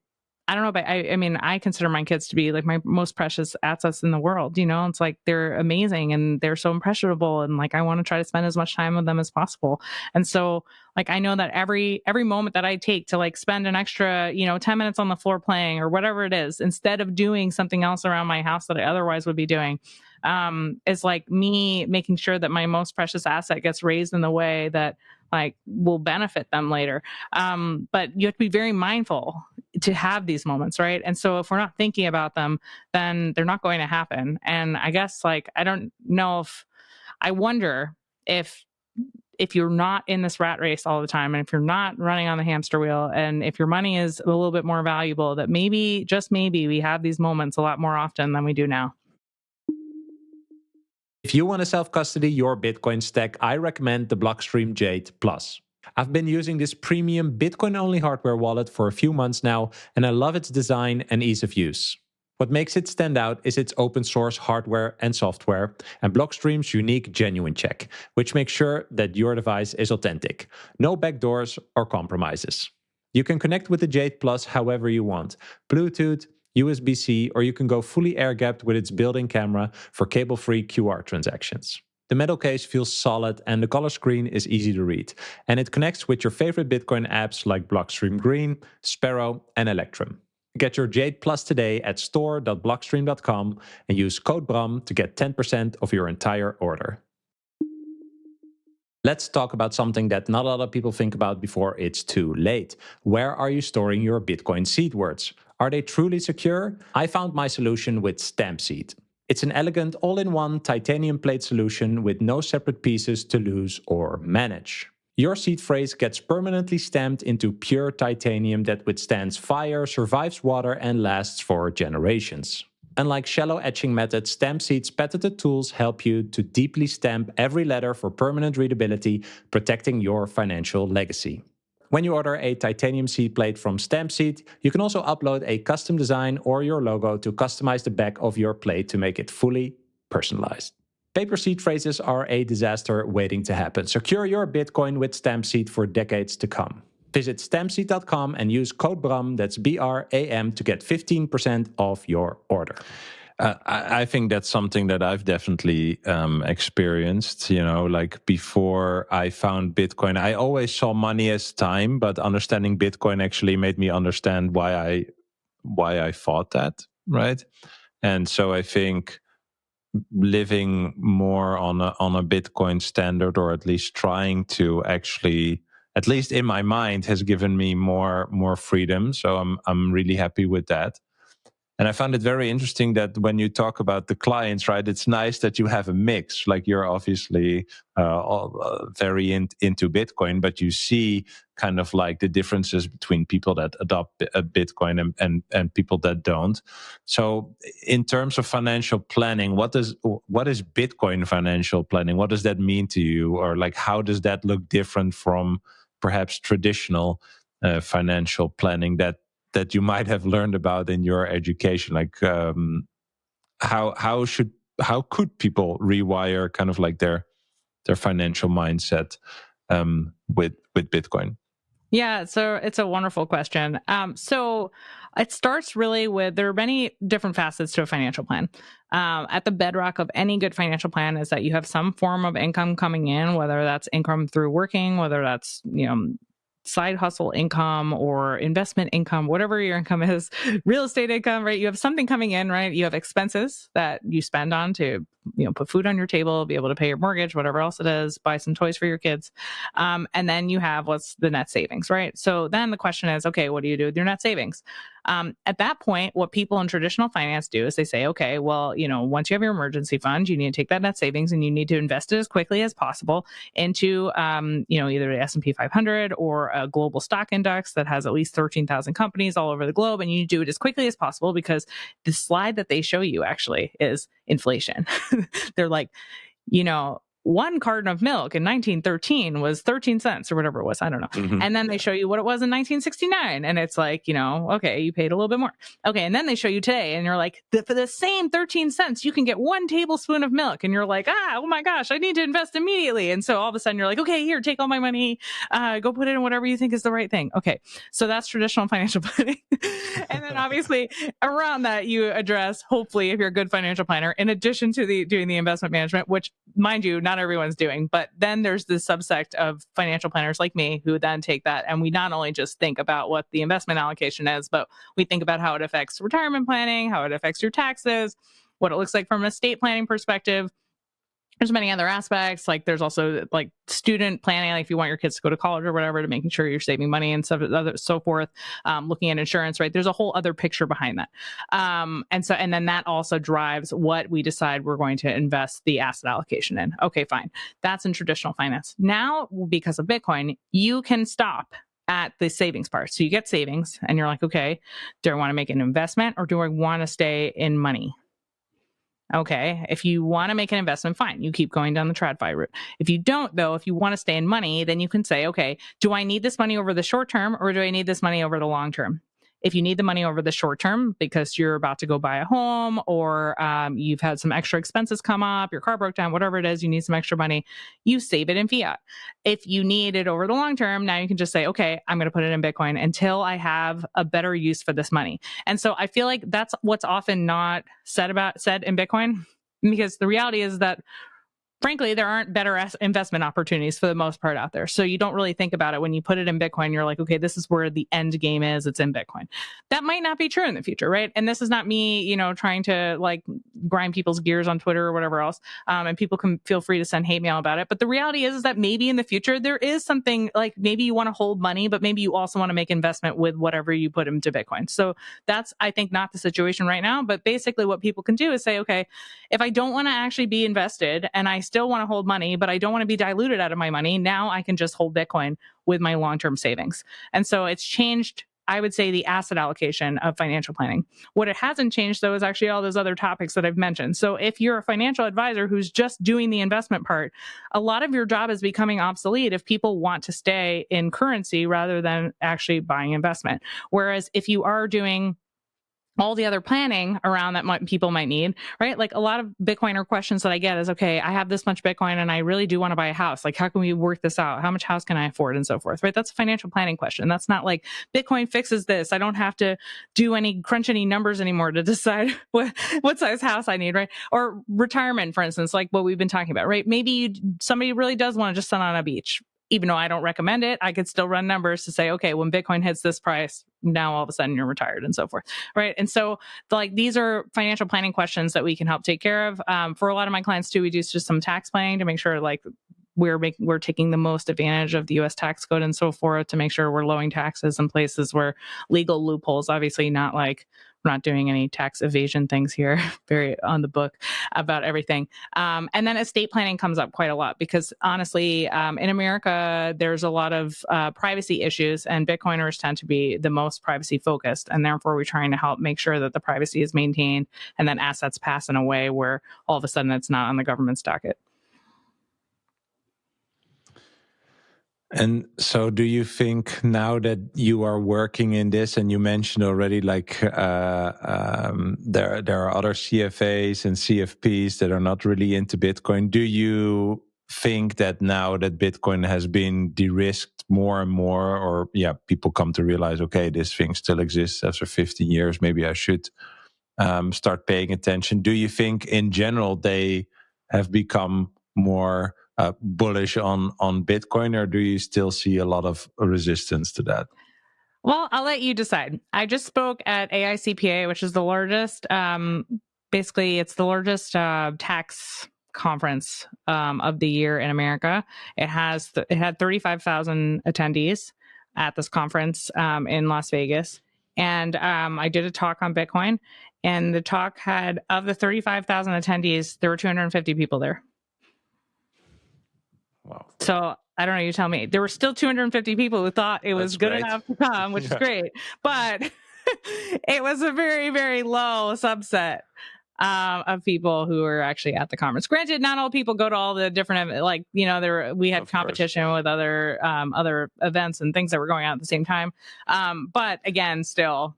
I don't know, but I mean, I consider my kids to be like my most precious assets in the world. It's like they're amazing and they're so impressionable, and like I want to try to spend as much time with them as possible. And so, like I know that every moment that I take to like spend an extra, 10 minutes on the floor playing or whatever it is, instead of doing something else around my house that I otherwise would be doing, is like me making sure that my most precious asset gets raised in the way that like will benefit them later. But you have to be very mindful to have these moments, right? And so if we're not thinking about them, then they're not going to happen. And I guess like I don't know I wonder if you're not in this rat race all the time, and if you're not running on the hamster wheel, and if your money is a little bit more valuable, that maybe, just maybe, we have these moments a lot more often than we do now. If you want to self-custody your Bitcoin stack, I recommend the Blockstream Jade Plus. I've been using this premium Bitcoin-only hardware wallet for a few months now, and I love its design and ease of use. What makes it stand out is its open source hardware and software, and Blockstream's unique genuine check, which makes sure that your device is authentic. No backdoors or compromises. You can connect with the Jade Plus however you want. Bluetooth, USB-C, or you can go fully air-gapped with its built-in camera for cable-free QR transactions. The metal case feels solid and the color screen is easy to read, and it connects with your favorite Bitcoin apps like Blockstream Green, Sparrow, and Electrum. Get your Jade Plus today at store.blockstream.com and use code BRAM to get 10% of your entire order. Let's talk about something that not a lot of people think about before it's too late. Where are you storing your Bitcoin seed words? Are they truly secure? I found my solution with StampSeed. It's an elegant all-in-one titanium plate solution with no separate pieces to lose or manage. Your seed phrase gets permanently stamped into pure titanium that withstands fire, survives water, and lasts for generations. Unlike shallow etching methods, StampSeed's patented tools help you to deeply stamp every letter for permanent readability, protecting your financial legacy. When you order a titanium seed plate from StampSeed, you can also upload a custom design or your logo to customize the back of your plate to make it fully personalized. Paper seed phrases are a disaster waiting to happen. Secure your Bitcoin with StampSeed for decades to come. Visit stampseed.com and use code BRAM, that's BRAM, to get 15% off your order. I think that's something that I've definitely experienced. Like before I found Bitcoin, I always saw money as time, but understanding Bitcoin actually made me understand why I thought that, right? And so I think living more on a Bitcoin standard, or at least trying to actually at least in my mind, has given me more freedom. So I'm really happy with that. And I found it very interesting that when you talk about the clients, right, it's nice that you have a mix. Like you're obviously very into Bitcoin, but you see kind of like the differences between people that adopt Bitcoin and people that don't. So in terms of financial planning, what is Bitcoin financial planning? What does that mean to you? Or like, how does that look different from perhaps traditional financial planning that you might have learned about in your education? Like how could people rewire kind of like their financial mindset with Bitcoin? Yeah, so it's a wonderful question. So it starts really with, there are many different facets to a financial plan. At the bedrock of any good financial plan is that you have some form of income coming in, whether that's income through working, whether that's, side hustle income or investment income, whatever your income is, real estate income, right? You have something coming in, right? You have expenses that you spend on to, put food on your table, be able to pay your mortgage, whatever else it is, buy some toys for your kids. And then you have what's the net savings, right? So then the question is, okay, what do you do with your net savings? At that point, what people in traditional finance do is they say, okay, well, once you have your emergency fund, you need to take that net savings and you need to invest it as quickly as possible into, either the S&P 500 or a global stock index that has at least 13,000 companies all over the globe. And you do it as quickly as possible because the slide that they show you actually is inflation. They're like, 1 carton of milk in 1913 was 13 cents or whatever it was. I don't know. Mm-hmm. And then they show you what it was in 1969. And it's like, okay, you paid a little bit more. Okay. And then they show you today and you're like, for the same 13 cents, you can get 1 tablespoon of milk. And you're like, oh my gosh, I need to invest immediately. And so all of a sudden you're like, okay, here, take all my money, go put it in whatever you think is the right thing. Okay. So that's traditional financial planning. And then obviously around that, you address, hopefully, if you're a good financial planner, in addition to doing the investment management, which mind you, not everyone's doing, but then there's this subsect of financial planners like me who then take that and we not only just think about what the investment allocation is, but we think about how it affects retirement planning, how it affects your taxes, what it looks like from an estate planning perspective. There's many other aspects, like there's also like student planning, like if you want your kids to go to college or whatever, to making sure you're saving money and stuff, so forth. Looking at insurance, right? There's a whole other picture behind that, and then that also drives what we decide we're going to invest the asset allocation in. Okay, fine, that's in traditional finance. Now, because of Bitcoin, you can stop at the savings part. So you get savings, and you're like, okay, do I want to make an investment or do I want to stay in money? Okay, if you want to make an investment, fine. You keep going down the TradFi route. If you don't, though, if you want to stay in money, then you can say, okay, do I need this money over the short term or do I need this money over the long term? If you need the money over the short term because you're about to go buy a home or you've had some extra expenses come up, your car broke down, whatever it is, you need some extra money, you save it in fiat. If you need it over the long term, now you can just say, okay, I'm going to put it in Bitcoin until I have a better use for this money. And so I feel like that's what's often not said in Bitcoin, because the reality is that frankly, there aren't better investment opportunities for the most part out there. So you don't really think about it. When you put it in Bitcoin, you're like, okay, this is where the end game is. It's in Bitcoin. That might not be true in the future, right? And this is not me, trying to like grind people's gears on Twitter or whatever else. And people can feel free to send hate mail about it. But the reality is that maybe in the future, there is something like maybe you want to hold money, but maybe you also want to make investment with whatever you put into Bitcoin. So that's, I think, not the situation right now. But basically what people can do is say, okay, if I don't want to actually be invested and I still want to hold money, but I don't want to be diluted out of my money, now I can just hold Bitcoin with my long-term savings. And so it's changed, I would say, the asset allocation of financial planning. What it hasn't changed, though, is actually all those other topics that I've mentioned. So if you're a financial advisor who's just doing the investment part, a lot of your job is becoming obsolete if people want to stay in currency rather than actually buying investment. Whereas if you are doing all the other planning around that people might need, right? Like a lot of Bitcoiner questions that I get is, okay, I have this much Bitcoin and I really do want to buy a house. Like, how can we work this out? How much house can I afford and so forth, right? That's a financial planning question. That's not like Bitcoin fixes this. I don't have to crunch any numbers anymore to decide what size house I need, right? Or retirement, for instance, like what we've been talking about, right? Maybe somebody really does want to just sit on a beach. Even though I don't recommend it, I could still run numbers to say, okay, when Bitcoin hits this price, now all of a sudden you're retired and so forth, right? And so these are financial planning questions that we can help take care of. For a lot of my clients too, we do just some tax planning to make sure we're taking the most advantage of the U.S. tax code and so forth to make sure we're lowering taxes in places where legal loopholes, obviously not like we're not doing any tax evasion things here, very on the book about everything. And then estate planning comes up quite a lot because honestly, in America, there's a lot of privacy issues and Bitcoiners tend to be the most privacy focused. And therefore, we're trying to help make sure that the privacy is maintained and that assets pass in a way where all of a sudden it's not on the government's docket. And so do you think now that you are working in this, and you mentioned already like there are other CFAs and CFPs that are not really into Bitcoin, do you think that now that Bitcoin has been de-risked more and more, or people come to realize, okay, this thing still exists after 15 years, maybe I should start paying attention? Do you think in general they have become more bullish on Bitcoin, or do you still see a lot of resistance to that? Well, I'll let you decide. I just spoke at AICPA, which is the largest, basically it's the largest tax conference of the year in America. It had 35,000 attendees at this conference in Las Vegas. And I did a talk on Bitcoin, and the talk had, of the 35,000 attendees, there were 250 people there. Wow. So I don't know, you tell me. There were still 250 people who thought it was good enough to come, which is great. But it was a very, very low subset of people who were actually at the conference. Granted, not all people go to all the different, like, we had competition with other events and things that were going on at the same time. But again, still.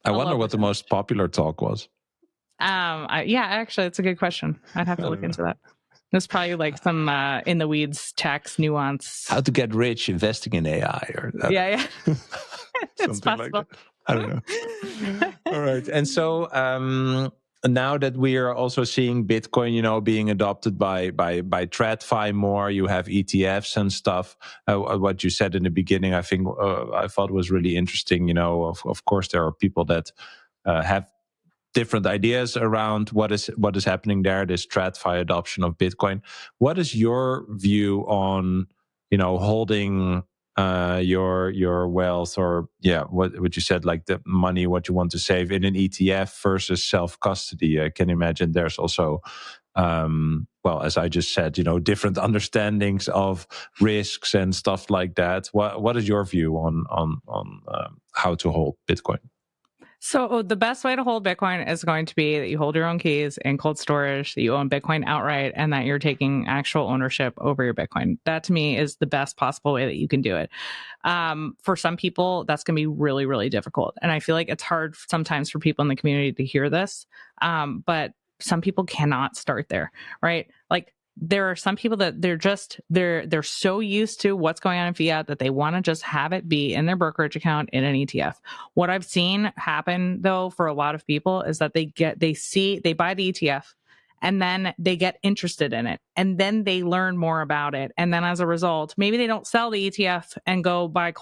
I wonder what the most popular talk was. Actually, it's a good question. I'd have to look into that. It's probably like some in the weeds tax nuance. How to get rich investing in AI, or that. Yeah. It's Like possible. that. I don't know. All right, and so now that we are also seeing Bitcoin, being adopted by TradFi more, you have ETFs and stuff. What you said in the beginning, I think I thought was really interesting. Of course, there are people that have different ideas around what is happening there, this TradFi adoption of Bitcoin. What is your view on holding your wealth, or what you said, like the money, what you want to save in an ETF versus self-custody? I can imagine there's also as I just said, different understandings of risks and stuff like that. What is your view on how to hold Bitcoin? So the best way to hold Bitcoin is going to be that you hold your own keys in cold storage, that you own Bitcoin outright, and that you're taking actual ownership over your Bitcoin. That to me is the best possible way that you can do it. For some people, that's going to be really, really difficult. And I feel like it's hard sometimes for people in the community to hear this. But some people cannot start there, right? Like, there are some people that they're so used to what's going on in fiat that they want to just have it be in their brokerage account in an ETF. What I've seen happen though for a lot of people is that they buy the ETF and then they get interested in it and then they learn more about it. And then as a result, maybe they don't sell the ETF and go buy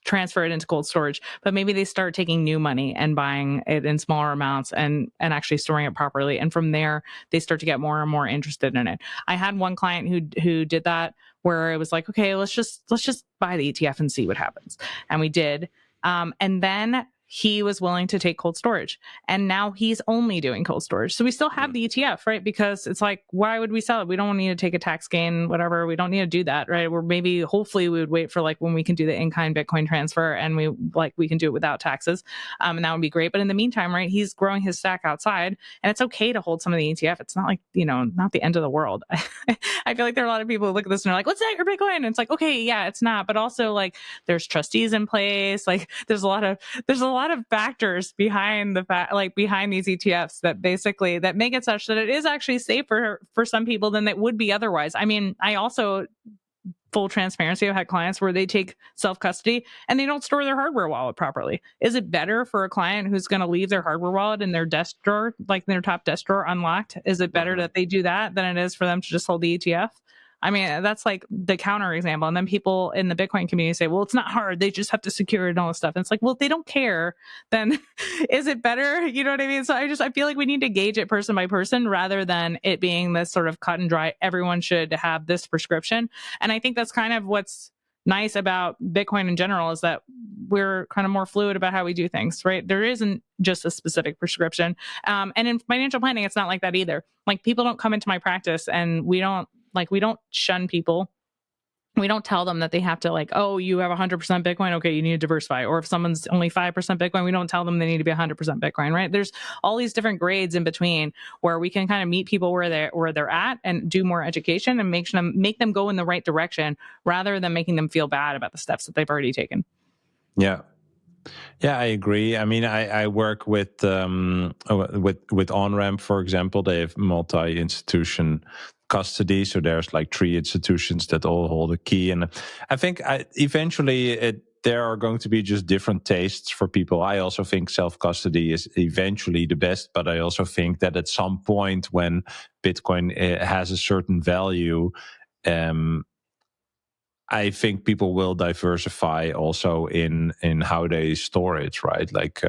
transfer it into cold storage, but maybe they start taking new money and buying it in smaller amounts and actually storing it properly. And from there, they start to get more and more interested in it. I had one client who did that, where it was like, okay, let's just buy the ETF and see what happens. And we did. And then he was willing to take cold storage. And now he's only doing cold storage. So we still have the ETF, right? Because it's like, why would we sell it? We don't need to take a tax gain, whatever. We don't need to do that, right? Or maybe, hopefully we would wait for like when we can do the in-kind Bitcoin transfer and we can do it without taxes. And that would be great. But in the meantime, right, he's growing his stack outside, and it's okay to hold some of the ETF. It's not like, not the end of the world. I feel like there are a lot of people who look at this and are like, what's that, your Bitcoin? And it's like, okay, yeah, it's not. But also like there's trustees in place. Like there's a lot of factors behind behind these ETFs that make it such that it is actually safer for some people than it would be otherwise. I mean, I also, full transparency, I've had clients where they take self-custody and they don't store their hardware wallet properly. Is it better for a client who's going to leave their hardware wallet in their desk drawer, like their top desk drawer, unlocked? Is it better that they do that than it is for them to just hold the ETF? I mean, that's like the counter example. And then people in the Bitcoin community say, well, it's not hard. They just have to secure it and all this stuff. And it's like, well, if they don't care, then is it better? You know what I mean? So I feel like we need to gauge it person by person rather than it being this sort of cut and dry, everyone should have this prescription. And I think that's kind of what's nice about Bitcoin in general, is that we're kind of more fluid about how we do things, right? There isn't just a specific prescription. And in financial planning, it's not like that either. Like, people don't come into my practice and we don't shun people. We don't tell them that they have to, like, oh, you have 100% Bitcoin. Okay, you need to diversify. Or if someone's only 5% Bitcoin, we don't tell them they need to be 100% Bitcoin, right? There's all these different grades in between where we can kind of meet people where they're at and do more education and make them go in the right direction rather than making them feel bad about the steps that they've already taken. Yeah. Yeah, I agree. I mean, I work with OnRamp, for example. They have multi-institution custody, so there's like 3 institutions that all hold a key, and I think eventually there are going to be just different tastes for people. I also think self-custody is eventually the best, but I also think that at some point when Bitcoin has a certain value, I think people will diversify also in how they store it, right? Like,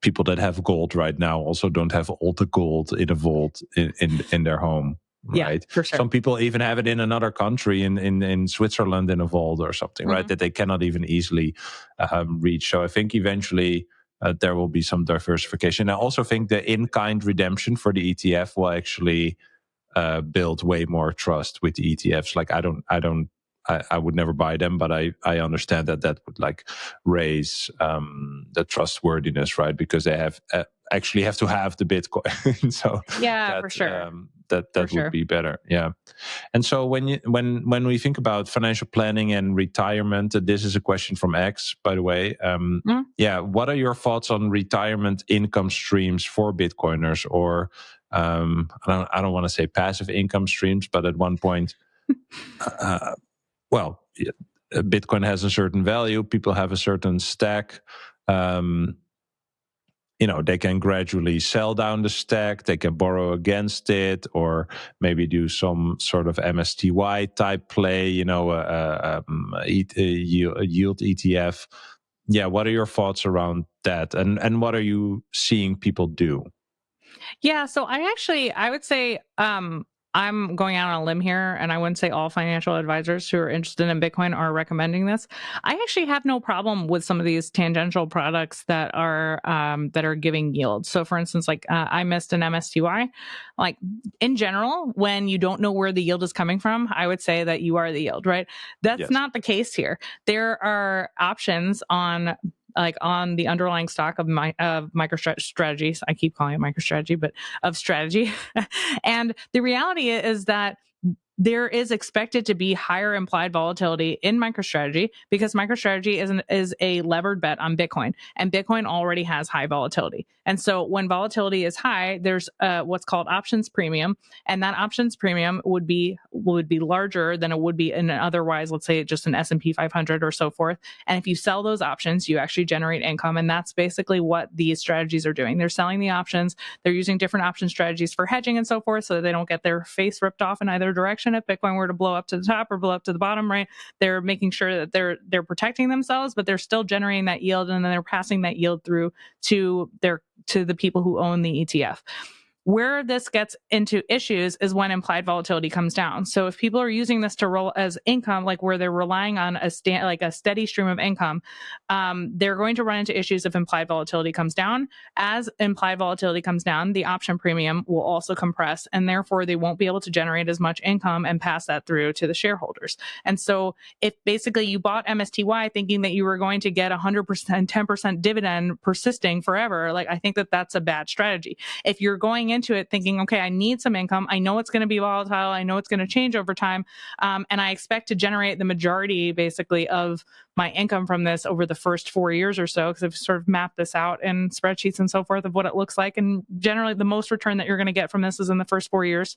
people that have gold right now also don't have all the gold in a vault in their home, right? Yeah, for sure. Some people even have it in another country, in Switzerland, in a vault or something, right? That they cannot even easily reach. So I think eventually there will be some diversification. I also think the in-kind redemption for the ETF will actually build way more trust with the ETFs. Like, I would never buy them, but I understand that would like raise the trustworthiness, right? Because they have actually have to have the Bitcoin. So yeah, for sure. That would be better. Yeah. And so when we think about financial planning and retirement, this is a question from X, by the way. Yeah, what are your thoughts on retirement income streams for Bitcoiners, or I don't want to say passive income streams, but at one point, Bitcoin has a certain value. People have a certain stack. They can gradually sell down the stack. They can borrow against it, or maybe do some sort of MSTY type play. A yield ETF. Yeah, what are your thoughts around that, and what are you seeing people do? Yeah, so I would say I'm going out on a limb here, and I wouldn't say all financial advisors who are interested in Bitcoin are recommending this. I actually have no problem with some of these tangential products that are giving yield. So, for instance, like I missed an MSTY. Like, in general, when you don't know where the yield is coming from, I would say that you are the yield, right? That's not the case here. There are options on the underlying stock of MicroStrategy. I keep calling it MicroStrategy, but of Strategy. And the reality is that there is expected to be higher implied volatility in MicroStrategy because MicroStrategy is a levered bet on Bitcoin, and Bitcoin already has high volatility. And so when volatility is high, there's what's called options premium, and that options premium would be larger than it would be in otherwise, let's say, just an S&P 500 or so forth. And if you sell those options, you actually generate income, and that's basically what these strategies are doing. They're selling the options. They're using different option strategies for hedging and so forth, so that they don't get their face ripped off in either direction. If Bitcoin were to blow up to the top or blow up to the bottom, right? They're making sure that they're protecting themselves, but they're still generating that yield, and then they're passing that yield through to the people who own the ETF. Where this gets into issues is when implied volatility comes down. So if people are using this to roll as income, like where they're relying on a steady stream of income, they're going to run into issues if implied volatility comes down. As implied volatility comes down, the option premium will also compress, and therefore they won't be able to generate as much income and pass that through to the shareholders. And so if basically you bought MSTY thinking that you were going to get 100%, 10% dividend persisting forever, like, I think that that's a bad strategy. If you're going into it thinking, okay, I need some income, I know it's going to be volatile, I know it's going to change over time, and I expect to generate the majority basically of my income from this over the first 4 years or so, because I've sort of mapped this out in spreadsheets and so forth of what it looks like, and generally the most return that you're going to get from this is in the first 4 years.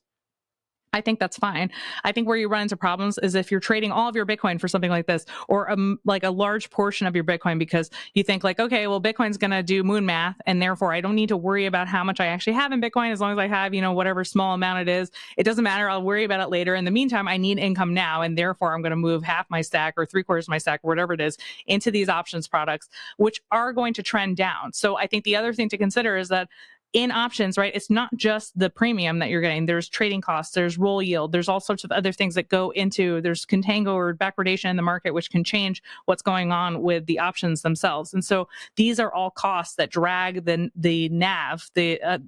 I think that's fine. I think where you run into problems is if you're trading all of your Bitcoin for something like this, or like a large portion of your Bitcoin, because you think like, okay, well, Bitcoin's going to do moon math, and therefore I don't need to worry about how much I actually have in Bitcoin. As long as I have, whatever small amount it is, it doesn't matter. I'll worry about it later. In the meantime, I need income now, and therefore I'm going to move half my stack or 3/4 of my stack, or whatever it is, into these options products, which are going to trend down. So I think the other thing to consider is that in options, right, it's not just the premium that you're getting. There's trading costs, there's roll yield, there's all sorts of other things that go into, there's contango or backwardation in the market, which can change what's going on with the options themselves. And so these are all costs that drag the NAV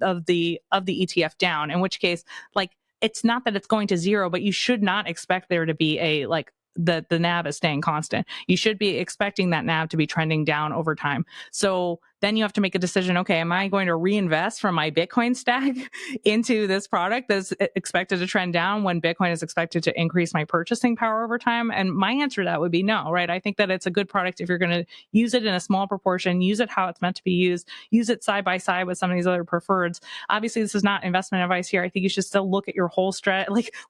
of the ETF down, in which case, like, it's not that it's going to zero, but you should not expect there to be a, like, the NAV is staying constant. You should be expecting that NAV to be trending down over time. So then you have to make a decision. Okay, am I going to reinvest from my Bitcoin stack into this product that's expected to trend down when Bitcoin is expected to increase my purchasing power over time? And my answer to that would be no, right? I think that it's a good product if you're going to use it in a small proportion, use it how it's meant to be used, use it side by side with some of these other preferreds. Obviously, this is not investment advice here. I think you should still look at your whole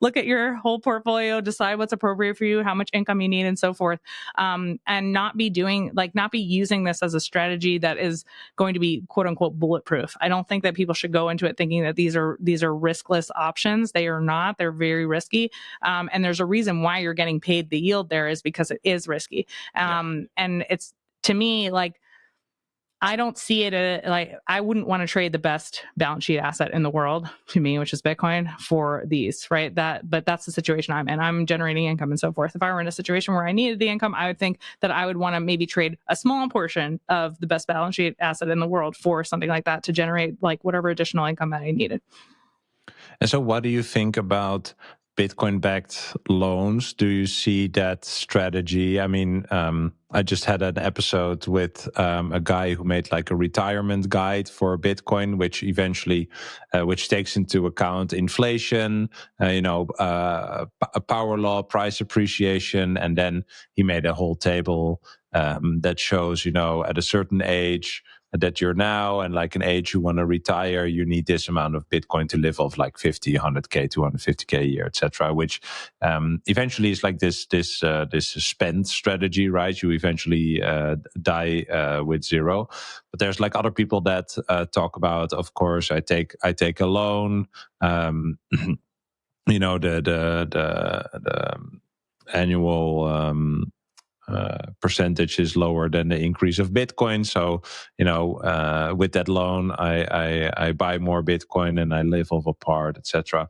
look at your whole portfolio, decide what's appropriate for you, how much income you need, and so forth, and not be using this as a strategy that is going to be quote unquote bulletproof. I don't think that people should go into it thinking that these are riskless options. They are not. They're very risky. And there's a reason why you're getting paid the yield there is because it is risky. And it's, to me, like, I don't see it like, I wouldn't want to trade the best balance sheet asset in the world, to me, which is Bitcoin, for these, right? But that's the situation I'm in. I'm generating income and so forth. If I were in a situation where I needed the income, I would think that I would want to maybe trade a small portion of the best balance sheet asset in the world for something like that to generate like whatever additional income that I needed. And so what do you think about Bitcoin-backed loans? Do you see that strategy? I mean, I just had an episode with a guy who made like a retirement guide for Bitcoin, which eventually, which takes into account inflation, power law, price appreciation, and then he made a whole table that shows, at a certain age that you're now and like an age you want to retire, you need this amount of Bitcoin to live off, like 50, 100K, 250K a year, etc. Which eventually is like this spend strategy, right? You eventually die with zero. But there's like other people that talk about, of course, I take a loan, the annual percentage is lower than the increase of Bitcoin. So, with that loan, I buy more Bitcoin and I live off a part, etc.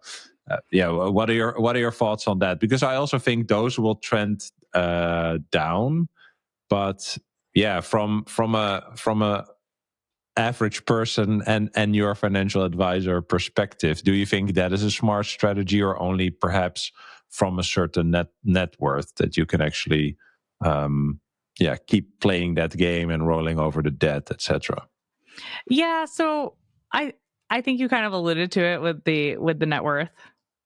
What are your thoughts on that? Because I also think those will trend down, but from a average person and your financial advisor perspective, do you think that is a smart strategy, or only perhaps from a certain net worth that you can actually keep playing that game and rolling over the debt, etc.? Yeah, so I think you kind of alluded to it with the net worth,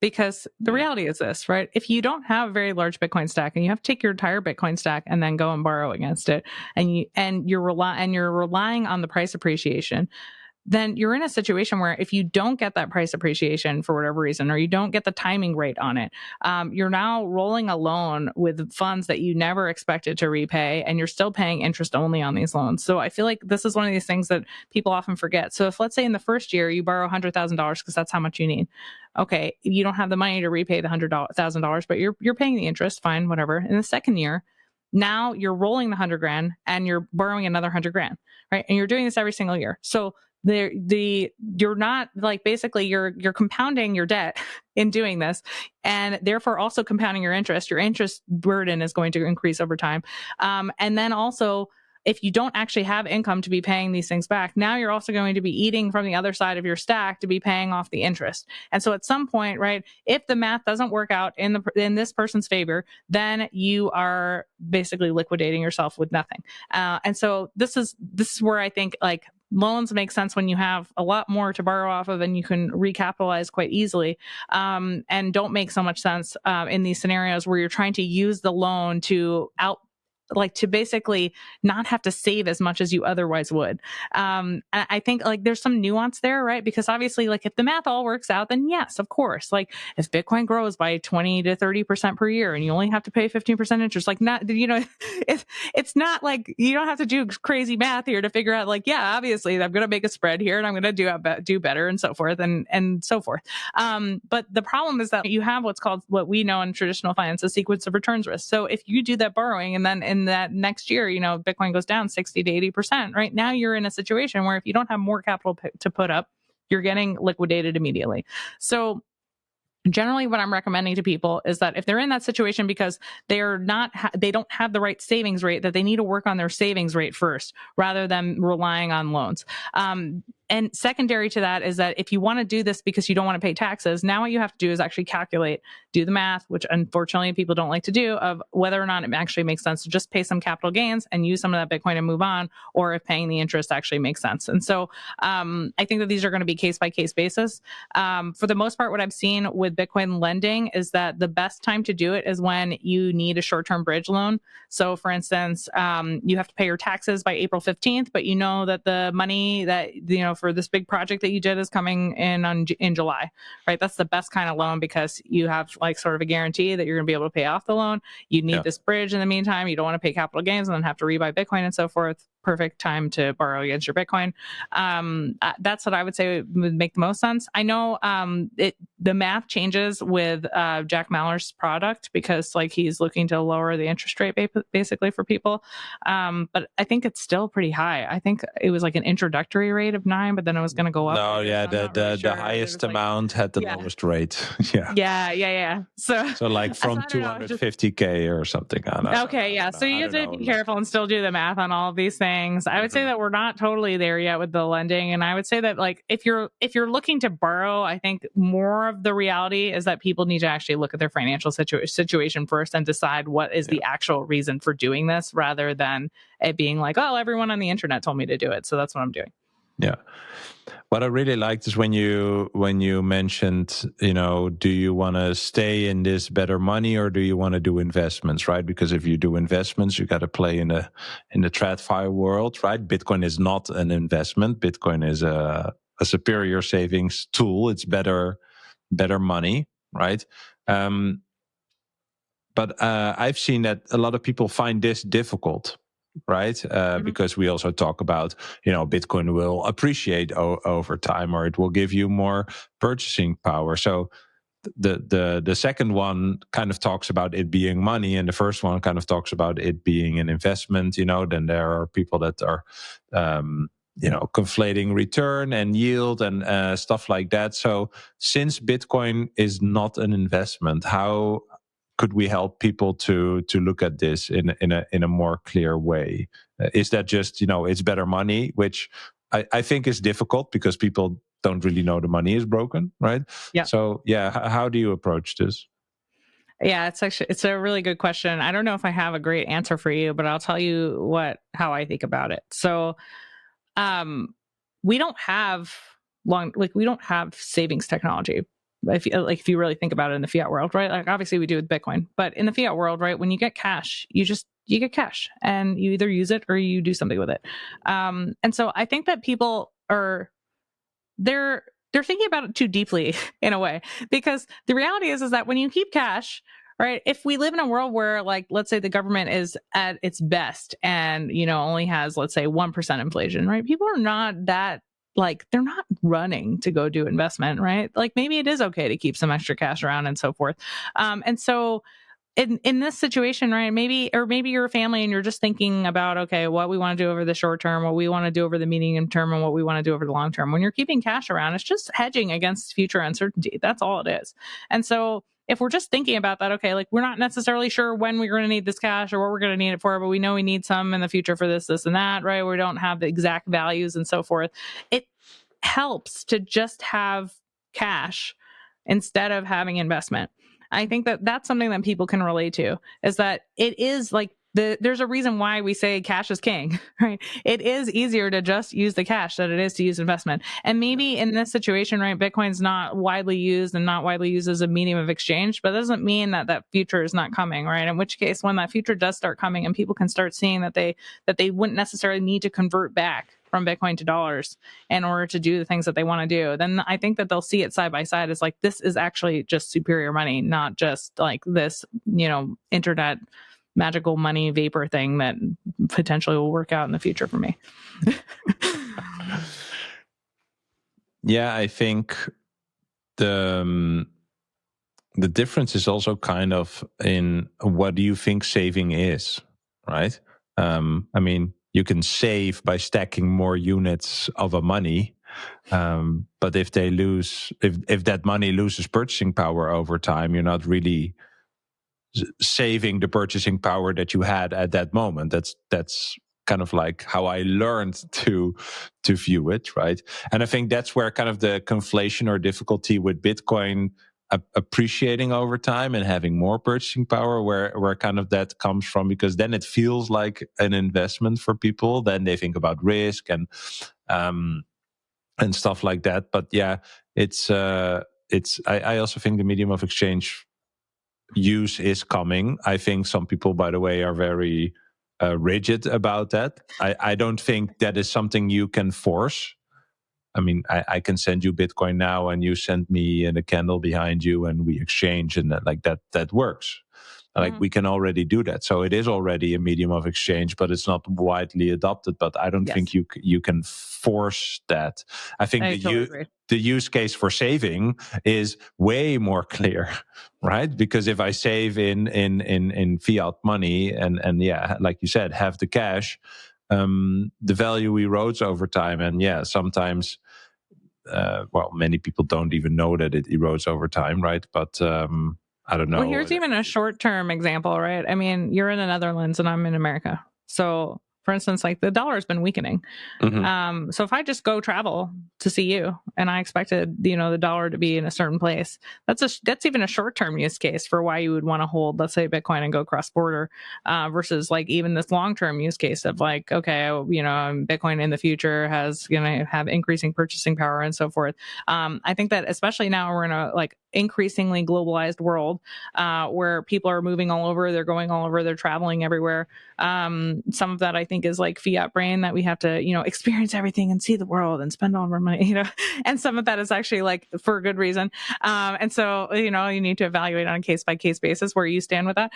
because the reality is this, right? If you don't have a very large Bitcoin stack and you have to take your entire Bitcoin stack and then go and borrow against it, and you're relying on the price appreciation, then you're in a situation where if you don't get that price appreciation for whatever reason, or you don't get the timing rate on it, you're now rolling a loan with funds that you never expected to repay, and you're still paying interest only on these loans. So I feel like this is one of these things that people often forget. So if, let's say, in the first year you borrow $100,000 because that's how much you need. Okay, you don't have the money to repay the $100,000, but you're paying the interest, fine, whatever. In the second year, now you're rolling the $100,000 and you're borrowing another $100,000, right? And you're doing this every single year. So you're not, like, basically you're compounding your debt in doing this, and therefore also compounding your interest. Your interest burden is going to increase over time. And then also, if you don't actually have income to be paying these things back, now you're also going to be eating from the other side of your stack to be paying off the interest. And so at some point, right, if the math doesn't work out in this person's favor, then you are basically liquidating yourself with nothing. And so this is where I think, like, loans make sense when you have a lot more to borrow off of and you can recapitalize quite easily, and don't make so much sense in these scenarios where you're trying to use the loan to like to basically not have to save as much as you otherwise would. I think like there's some nuance there, right? Because obviously, like if the math all works out, then yes, of course, like if Bitcoin grows by 20 to 30% per year and you only have to pay 15% interest, like not, it's not like you don't have to do crazy math here to figure out like, yeah, obviously I'm going to make a spread here and I'm going to do better and so forth and so forth. But the problem is that you have what's called, what we know in traditional finance, a sequence of returns risk. So if you do that borrowing and then in that next year, Bitcoin goes down 60 to 80%, right? Now you're in a situation where if you don't have more capital to put up, you're getting liquidated immediately. So generally what I'm recommending to people is that if they're in that situation because they don't have the right savings rate, that they need to work on their savings rate first rather than relying on loans. And secondary to that is that if you want to do this because you don't want to pay taxes, now what you have to do is actually do the math, which unfortunately people don't like to do, of whether or not it actually makes sense to just pay some capital gains and use some of that Bitcoin and move on, or if paying the interest actually makes sense. And so I think that these are going to be case by case basis. For the most part, what I've seen with Bitcoin lending is that the best time to do it is when you need a short-term bridge loan. So for instance, you have to pay your taxes by April 15th, but you know that the money that, for this big project that you did is coming in July, right? That's the best kind of loan because you have like sort of a guarantee that you're going to be able to pay off the loan. You need this bridge in the meantime. You don't want to pay capital gains and then have to rebuy Bitcoin and so forth. Perfect time to borrow against your Bitcoin. That's what I would say would make the most sense. I know the math changes with Jack Mallers' product because like he's looking to lower the interest rate basically for people. But I think it's still pretty high. I think it was like an introductory rate of 9, but then it was going to go up. No, yeah, the highest amount had the lowest rate. Yeah. So like from 250K or something. So you have to be careful and still do the math on all of these things. I would say that we're not totally there yet with the lending. And I would say that like if you're looking to borrow, I think more of the reality is that people need to actually look at their financial situation first and decide what is the actual reason for doing this rather than it being like, oh, everyone on the internet told me to do it, so that's what I'm doing. Yeah. What I really liked is when you mentioned, do you want to stay in this better money or do you want to do investments, right? Because if you do investments, you got to play in the TradFi world, right? Bitcoin is not an investment. Bitcoin is a superior savings tool. It's better money, right? But I've seen that a lot of people find this difficult, right? Because we also talk about, Bitcoin will appreciate over time, or it will give you more purchasing power. So the second one kind of talks about it being money, and the first one kind of talks about it being an investment. Then there are people that are, conflating return and yield and stuff like that. So since Bitcoin is not an investment, how could we help people to look at this in a more clear way? Is that just it's better money, which I think is difficult because people don't really know the money is broken, right? Yeah. So how do you approach this? Yeah, it's a really good question. I don't know if I have a great answer for you, but I'll tell you how I think about it. So, we don't have savings technology. If you really think about it in the fiat world, right? Like obviously we do with Bitcoin, but in the fiat world, right? When you get cash, you get cash and you either use it or you do something with it. And so I think that people they're thinking about it too deeply in a way, because the reality is that when you keep cash, right? If we live in a world where, like, let's say the government is at its best and, only has, let's say 1% inflation, right? People are not that, like, they're not running to go do investment, right? Like maybe it is okay to keep some extra cash around and so forth. And so in this situation, right, maybe you're a family and you're just thinking about, okay, what we want to do over the short term, what we want to do over the medium term, and what we want to do over the long term. When you're keeping cash around, it's just hedging against future uncertainty. That's all it is. And so if we're just thinking about that, okay, like we're not necessarily sure when we're going to need this cash or what we're going to need it for, but we know we need some in the future for this, and that, right? We don't have the exact values and so forth. It helps to just have cash instead of having investment. I think that that's something that people can relate to, is that it is like there's a reason why we say cash is king, right? It is easier to just use the cash than it is to use investment. And maybe in this situation, right, Bitcoin's not widely used and not widely used as a medium of exchange, but that doesn't mean that that future is not coming, right? In which case, when that future does start coming and people can start seeing that they wouldn't necessarily need to convert back from Bitcoin to dollars in order to do the things that they want to do, then I think that they'll see it side by side as like, this is actually just superior money, not just like this, internet magical money vapor thing that potentially will work out in the future for me. Yeah, I think the difference is also kind of in what do you think saving is, right? I mean, you can save by stacking more units of a money, but if that money loses purchasing power over time, you're not really saving the purchasing power that you had at that moment. That's kind of like how I learned to view it, right? And I think that's where kind of the conflation or difficulty with Bitcoin appreciating over time and having more purchasing power, where kind of that comes from, because then it feels like an investment for people. Then they think about risk and stuff like that. But yeah, I also think the medium of exchange use is coming. I think some people, by the way, are very rigid about that. I don't think that is something you can force. I mean, I can send you Bitcoin now and you send me a candle behind you and we exchange, and that works. Like we can already do that. So it is already a medium of exchange, but it's not widely adopted. But I don't think you can force that. I think the use case for saving is way more clear, right? Because if I save in fiat money and yeah, like you said, have the cash, the value erodes over time. And yeah, sometimes, many people don't even know that it erodes over time, right? But I don't know. Well, here's even a short-term example, right? I mean, you're in the Netherlands and I'm in America. So, for instance, like the dollar has been weakening. Mm-hmm. So if I just go travel to see you and I expected, the dollar to be in a certain place, that's even a short-term use case for why you would want to hold, let's say, Bitcoin and go cross-border, versus like even this long-term use case of like, okay, Bitcoin in the future has going to have increasing purchasing power and so forth. I think that especially now we're in a like increasingly globalized world, where people are moving all over, they're going all over, they're traveling everywhere. Some of that I think is like fiat brain, that we have to, experience everything and see the world and spend all of our money, and some of that is actually like for a good reason. And so, you need to evaluate on a case by case basis where you stand with that.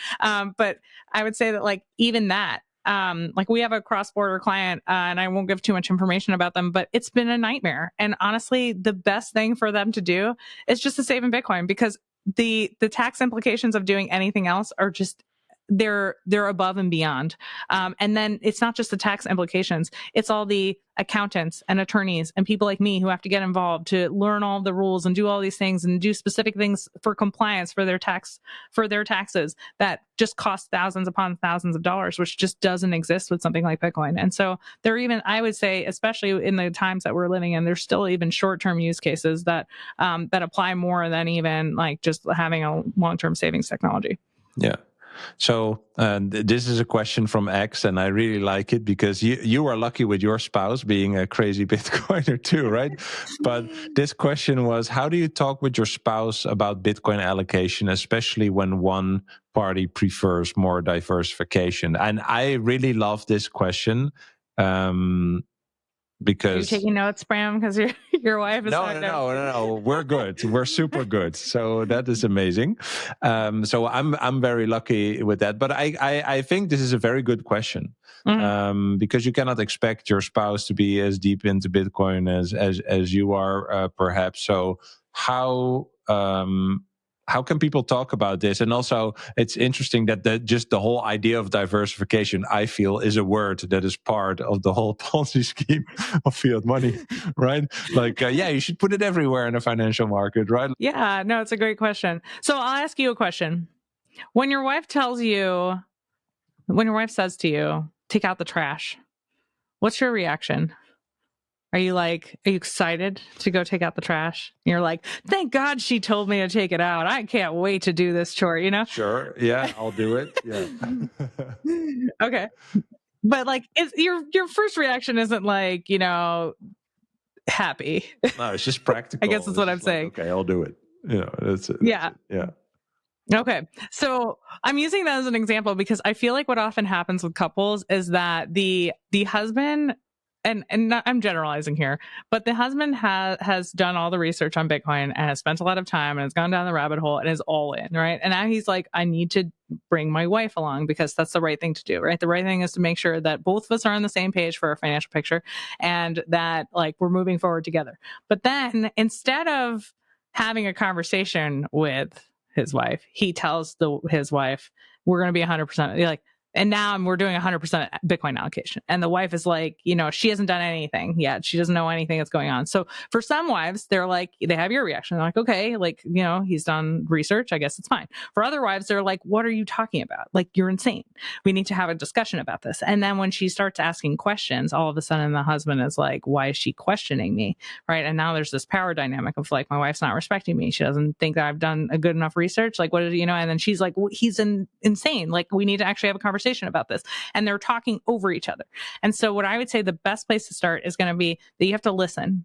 But I would say that like even that, like we have a cross-border client, and I won't give too much information about them, but it's been a nightmare. And honestly, the best thing for them to do is just to save in Bitcoin, because the tax implications of doing anything else are just, they're above and beyond. And then it's not just the tax implications, it's all the accountants and attorneys and people like me who have to get involved to learn all the rules and do all these things and do specific things for compliance for their taxes that just cost thousands upon thousands of dollars, which just doesn't exist with something like Bitcoin. And so I would say, especially in the times that we're living in, there's still even short-term use cases that apply more than even like just having a long-term savings technology. Yeah. So this is a question from X, and I really like it because you are lucky with your spouse being a crazy Bitcoiner too, right? But this question was, how do you talk with your spouse about Bitcoin allocation, especially when one party prefers more diversification? And I really love this question. Because are you taking notes, Bram? Because your wife is no. We're good. We're super good. So that is amazing. So I'm very lucky with that. But I think this is a very good question, because you cannot expect your spouse to be as deep into Bitcoin as you are, perhaps. So how can people talk about this? And also, it's interesting that just the whole idea of diversification, I feel, is a word that is part of the whole Ponzi scheme of fiat money, right? Like, you should put it everywhere in the financial market, right? Yeah, no, it's a great question. So I'll ask you a question. When your wife says to you, take out the trash, what's your reaction? Are you excited to go take out the trash? You're like, thank God she told me to take it out. I can't wait to do this chore, Sure. Yeah, I'll do it. Yeah. Okay. But it's your first reaction isn't happy. No, it's just practical. I guess that's what I'm saying. Okay, I'll do it. That's it. Yeah. Yeah. Okay. So I'm using that as an example because I feel like what often happens with couples is that the husband, and not, I'm generalizing here, but the husband has done all the research on Bitcoin and has spent a lot of time and has gone down the rabbit hole and is all in, right? And now he's like, I need to bring my wife along because that's the right thing to do, right? The right thing is to make sure that both of us are on the same page for a financial picture and that we're moving forward together. But then instead of having a conversation with his wife, he tells his wife, we're going to be 100%, and now we're doing 100% Bitcoin allocation. And the wife is like, she hasn't done anything yet. She doesn't know anything that's going on. So for some wives, they're like, they have your reaction. They're like, okay, he's done research. I guess it's fine. For other wives, they're like, what are you talking about? You're insane. We need to have a discussion about this. And then when she starts asking questions, all of a sudden the husband is like, why is she questioning me? Right. And now there's this power dynamic of my wife's not respecting me. She doesn't think that I've done a good enough research. What is, and then she's like, well, he's insane. We need to actually have a conversation about this. And they're talking over each other. And so what I would say the best place to start is going to be that you have to listen,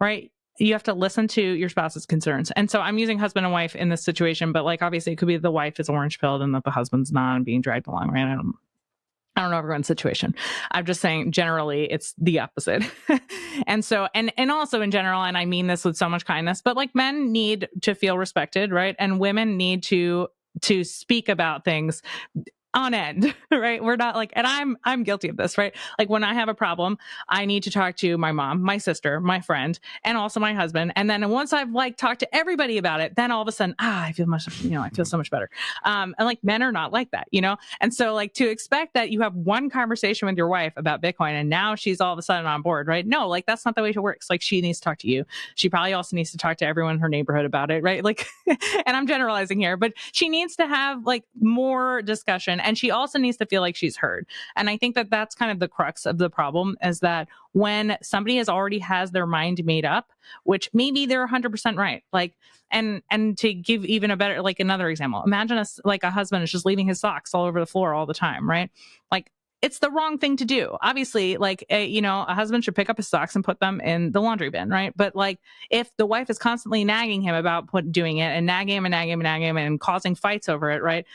right? You have to listen to your spouse's concerns. And so I'm using husband and wife in this situation, but obviously it could be the wife is orange pilled and that the husband's not and being dragged along, right? I don't know everyone's situation. I'm just saying generally it's the opposite. And so, and also in general, and I mean this with so much kindness, but men need to feel respected, right? And women need to speak about things on end, right? We're not and I'm guilty of this, right? When I have a problem, I need to talk to my mom, my sister, my friend, and also my husband. And then once I've talked to everybody about it, then all of a sudden, I feel I feel so much better. And men are not like that, And so to expect that you have one conversation with your wife about Bitcoin and now she's all of a sudden on board, right? No, that's not the way it works. She needs to talk to you. She probably also needs to talk to everyone in her neighborhood about it, right? And I'm generalizing here, but she needs to have more discussion. And she also needs to feel like she's heard. And I think that that's kind of the crux of the problem is that when somebody already has their mind made up, which maybe they're 100% right. And to give even a better, another example, imagine a husband is just leaving his socks all over the floor all the time, right? It's the wrong thing to do. Obviously, a husband should pick up his socks and put them in the laundry bin, right? But if the wife is constantly nagging him about doing it and nagging him and causing fights over it, right?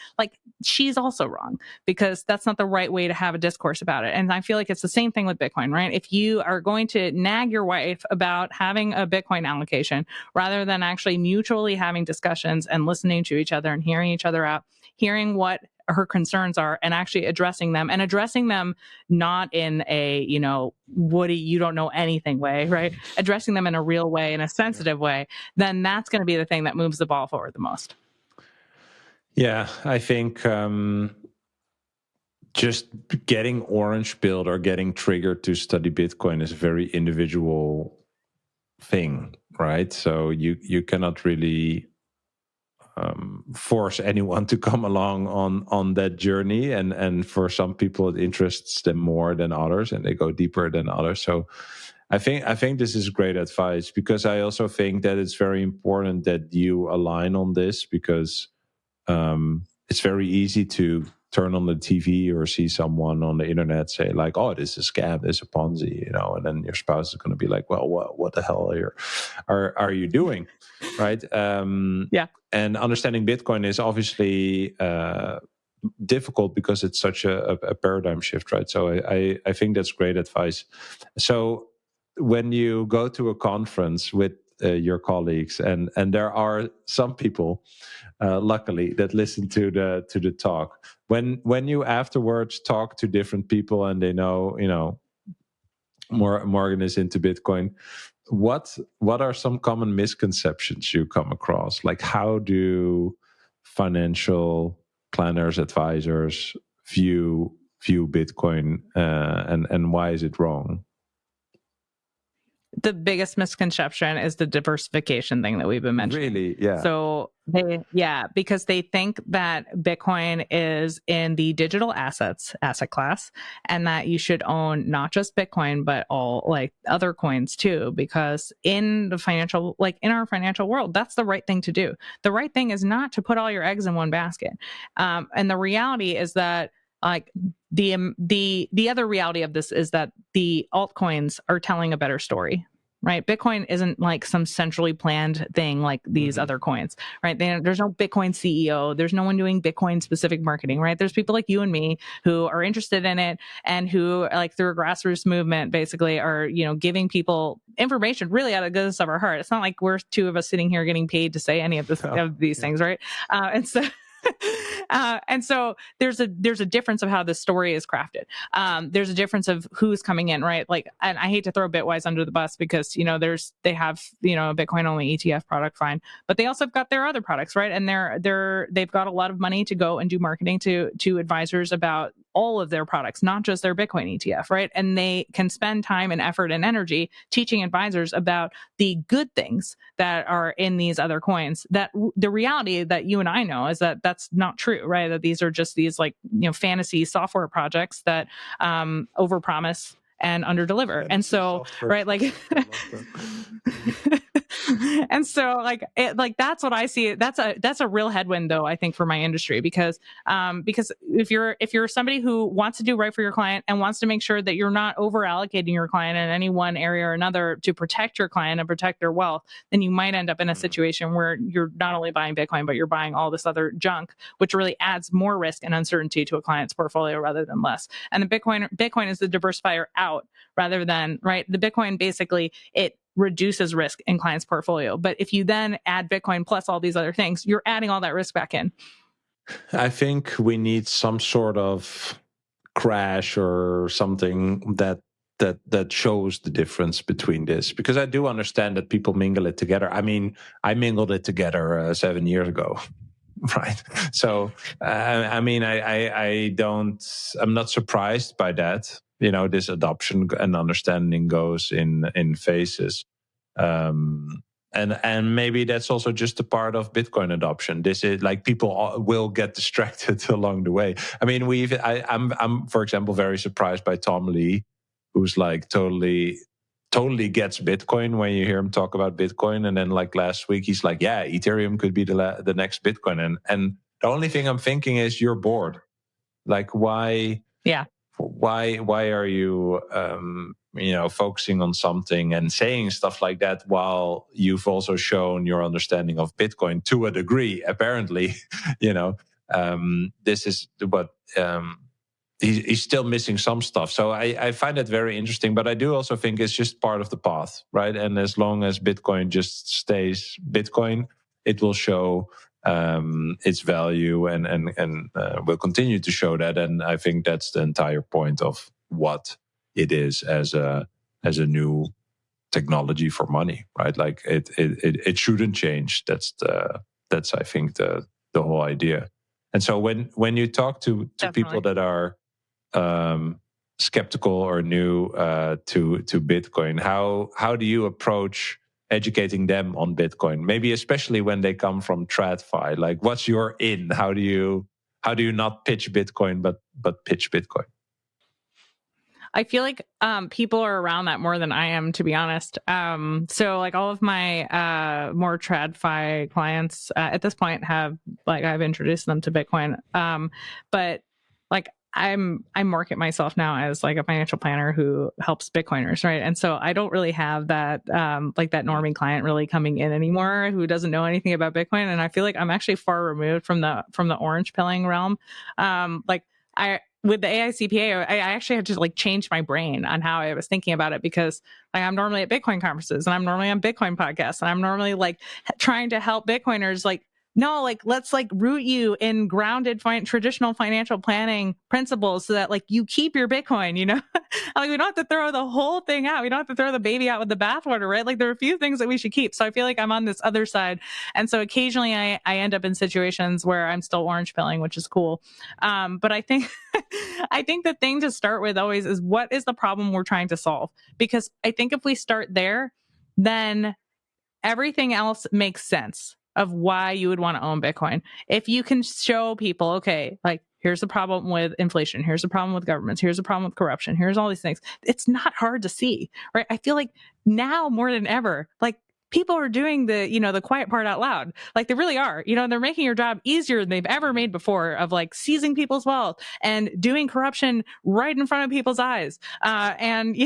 She's also wrong because that's not the right way to have a discourse about it. And I feel like it's the same thing with Bitcoin, right? If you are going to nag your wife about having a Bitcoin allocation rather than actually mutually having discussions and listening to each other and hearing each other out, hearing what her concerns are and actually addressing them not in a, Woody, you don't know anything way, right? Addressing them in a real way, in a sensitive way, then that's going to be the thing that moves the ball forward the most. Yeah, I think just getting orange pilled or getting triggered to study Bitcoin is a very individual thing, right? So you cannot really force anyone to come along on that journey, and for some people it interests them more than others and they go deeper than others. So I think this is great advice, because I also think that it's very important that you align on this, because it's very easy to turn on the TV or see someone on the internet say oh, this is a scam, this is a Ponzi, and then your spouse is going to be like, well, what the hell are you doing? Right. Yeah. And understanding Bitcoin is obviously difficult because it's such a paradigm shift, right? So I think that's great advice. So when you go to a conference with your colleagues, and there are some people, luckily, that listen to the talk, when you afterwards talk to different people and they know, Morgen is into Bitcoin, what are some common misconceptions you come across? How do financial planners, advisors view Bitcoin, and why is it wrong? The biggest misconception is the diversification thing that we've been mentioning. Really? Yeah. So because they think that Bitcoin is in the digital asset class, and that you should own not just Bitcoin, but all like other coins too, because in our financial world, that's the right thing to do. The right thing is not to put all your eggs in one basket. And the reality is that like the other reality of this is that the altcoins are telling a better story, right? Bitcoin isn't like some centrally planned thing like these other coins, right? There's no Bitcoin CEO. There's no one doing Bitcoin specific marketing, right? There's people like you and me who are interested in it and who like through a grassroots movement basically are, giving people information really out of the goodness of our heart. It's not like we're two of us sitting here getting paid to say any of these things, right? And so there's a difference of how the story is crafted. There's a difference of who's coming in, right? Like, and I hate to throw Bitwise under the bus because they have a Bitcoin only ETF product, fine, but they also have got their other products, right? And they've got a lot of money to go and do marketing to advisors about all of their products, not just their Bitcoin ETF, right? And they can spend time and effort and energy teaching advisors about the good things that are in these other coins. That the reality that you and I know is that that's not true, right? That these are just these fantasy software projects that overpromise and underdeliver. And so, right, like, and so that's what I see. That's a real headwind though, I think, for my industry, because if you're somebody who wants to do right for your client and wants to make sure that you're not over allocating your client in any one area or another to protect your client and protect their wealth, then you might end up in a situation where you're not only buying Bitcoin, but you're buying all this other junk, which really adds more risk and uncertainty to a client's portfolio rather than less. And the Bitcoin is the diversifier out rather than, right? The Bitcoin basically, it reduces risk in clients' portfolio. But if you then add Bitcoin plus all these other things, you're adding all that risk back in. I think we need some sort of crash or something that shows the difference between this, because I do understand that people mingle it together. I mean, I mingled it together 7 years ago. Right. So, I'm not surprised by that. This adoption and understanding goes in phases. And maybe that's also just a part of Bitcoin adoption. This is like people will get distracted along the way. I mean, I'm for example very surprised by Tom Lee, who's like totally gets Bitcoin when you hear him talk about Bitcoin. And then like last week, he's like, yeah, Ethereum could be the next Bitcoin. And the only thing I'm thinking is you're bored. Like, why? Yeah. Why are you, focusing on something and saying stuff like that while you've also shown your understanding of Bitcoin to a degree, apparently, this is what, he's still missing some stuff. So I find it very interesting, but I do also think it's just part of the path, right? And as long as Bitcoin just stays Bitcoin, it will show its value and will continue to show that. And I think that's the entire point of what it is as a new technology for money, right? Like it shouldn't change. That's I think the whole idea. And so when you talk to people that are skeptical or new to Bitcoin, how do you approach educating them on Bitcoin? Maybe especially when they come from TradFi. Like, what's your in? How do you not pitch Bitcoin but pitch Bitcoin? I feel like people are around that more than I am, to be honest. So like all of my more TradFi clients at this point I've introduced them to Bitcoin. But like I market myself now as like a financial planner who helps Bitcoiners, right? And so I don't really have that that normie client really coming in anymore who doesn't know anything about Bitcoin. And I feel like I'm actually far removed from the orange pilling realm. With the AICPA, I actually had to like change my brain on how I was thinking about it, because like I'm normally at Bitcoin conferences and I'm normally on Bitcoin podcasts and I'm normally like trying to help Bitcoiners like no, like, let's like root you in grounded traditional financial planning principles so that like you keep your Bitcoin, you know? Like, we don't have to throw the whole thing out. We don't have to throw the baby out with the bathwater, right? Like, there are a few things that we should keep. So I feel like I'm on this other side. And so occasionally I end up in situations where I'm still orange pilling, which is cool. But I think I think the thing to start with always is, what is the problem we're trying to solve? Because I think if we start there, then everything else makes sense of why you would want to own Bitcoin. If you can show people, okay, like, here's the problem with inflation, here's the problem with governments, here's the problem with corruption, here's all these things. It's not hard to see, right? I feel like now more than ever, like, people are doing the, you know, the quiet part out loud. Like, they really are, you know, they're making your job easier than they've ever made before, of like seizing people's wealth and doing corruption right in front of people's eyes. And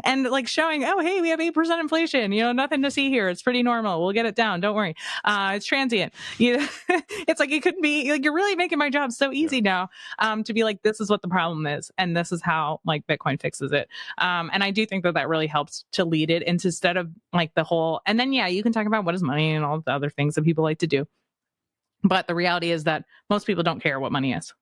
and like showing, oh, hey, we have 8% inflation, you know, nothing to see here. It's pretty normal. We'll get it down. Don't worry. It's transient. It's like, it could be like, you're really making my job so easy now, to be like, this is what the problem is, and this is how like Bitcoin fixes it. And I do think that really helps to lead it into, instead of like the whole, and then, yeah, you can talk about what is money and all the other things that people like to do. But the reality is that most people don't care what money is.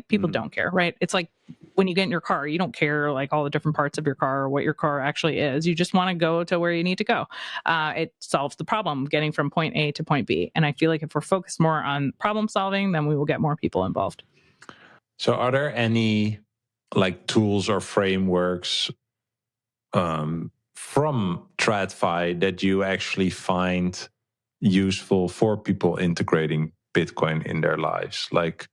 People don't care, right? It's like when you get in your car, you don't care like all the different parts of your car or what your car actually is. You just want to go to where you need to go. It solves the problem of getting from point A to point B. And I feel like if we're focused more on problem solving, then we will get more people involved. So are there any like tools or frameworks from TradFi that you actually find useful for people integrating Bitcoin in their lives? Like,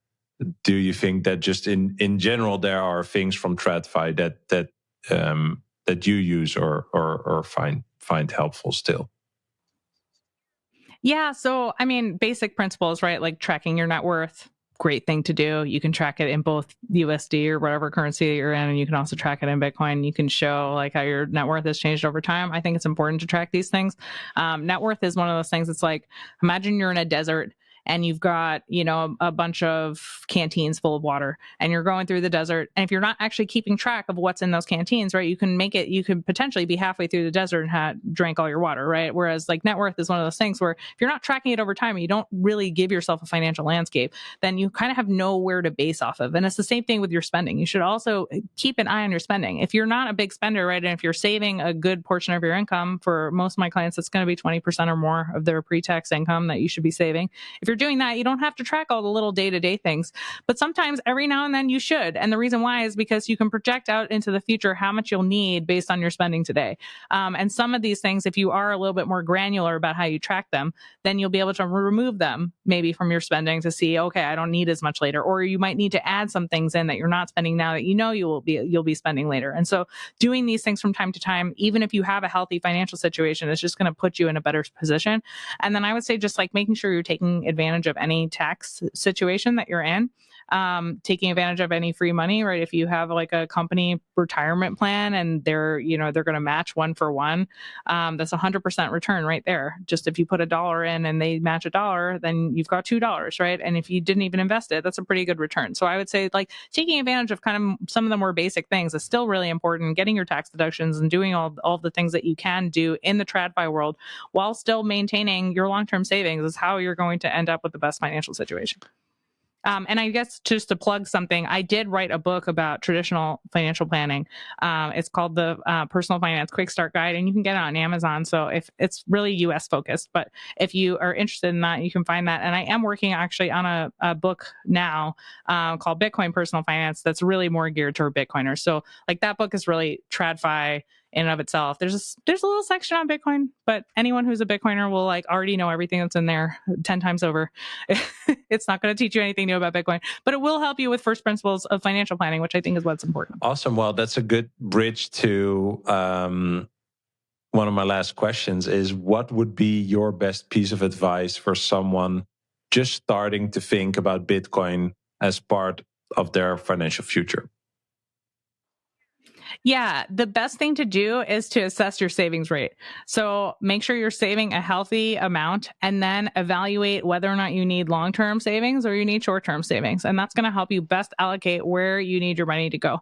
do you think that just in general there are things from TradFi that you use or find helpful still? Yeah, so I mean, basic principles, right? Like tracking your net worth. Great thing to do. You can track it in both USD or whatever currency you're in, and you can also track it in Bitcoin. You can show like how your net worth has changed over time. I think it's important to track these things. Net worth is one of those things. It's like, imagine you're in a desert and you've got, you know, a bunch of canteens full of water, and you're going through the desert. And if you're not actually keeping track of what's in those canteens, right, you could potentially be halfway through the desert and drank all your water, right? Whereas like net worth is one of those things where if you're not tracking it over time and you don't really give yourself a financial landscape, then you kind of have nowhere to base off of. And it's the same thing with your spending. You should also keep an eye on your spending. If you're not a big spender, right, and if you're saving a good portion of your income, for most of my clients, it's going to be 20% or more of their pre-tax income that you should be saving. If you're doing that, you don't have to track all the little day-to-day things, but sometimes every now and then you should. And the reason why is because you can project out into the future how much you'll need based on your spending today. And some of these things, if you are a little bit more granular about how you track them, then you'll be able to remove them maybe from your spending to see, okay, I don't need as much later. Or you might need to add some things in that you're not spending now that you know you'll be spending later. And so doing these things from time to time, even if you have a healthy financial situation, is just going to put you in a better position. And then I would say just like making sure you're taking advantage of any tax situation that you're in, taking advantage of any free money, right? If you have like a company retirement plan and they're going to match 1-for-1, that's 100% return right there. Just if you put $1 in and they match $1, then you've got $2, right? And if you didn't even invest it, that's a pretty good return. So I would say like taking advantage of kind of some of the more basic things is still really important. Getting your tax deductions and doing all the things that you can do in the TradFi world while still maintaining your long-term savings is how you're going to end up with the best financial situation. And I guess just to plug something, I did write a book about traditional financial planning. It's called the Personal Finance Quick Start Guide, and you can get it on Amazon. So if it's really US focused, but if you are interested in that, you can find that. And I am working actually on a book now called Bitcoin Personal Finance that's really more geared toward Bitcoiners. So like that book is really TradFi in and of itself. There's a little section on Bitcoin, but anyone who's a Bitcoiner will like already know everything that's in there 10 times over. It's not going to teach you anything new about Bitcoin, but it will help you with first principles of financial planning, which I think is what's important. Awesome. Well, that's a good bridge to one of my last questions is, what would be your best piece of advice for someone just starting to think about Bitcoin as part of their financial future? Yeah, the best thing to do is to assess your savings rate. So make sure you're saving a healthy amount and then evaluate whether or not you need long-term savings or you need short-term savings. And that's going to help you best allocate where you need your money to go.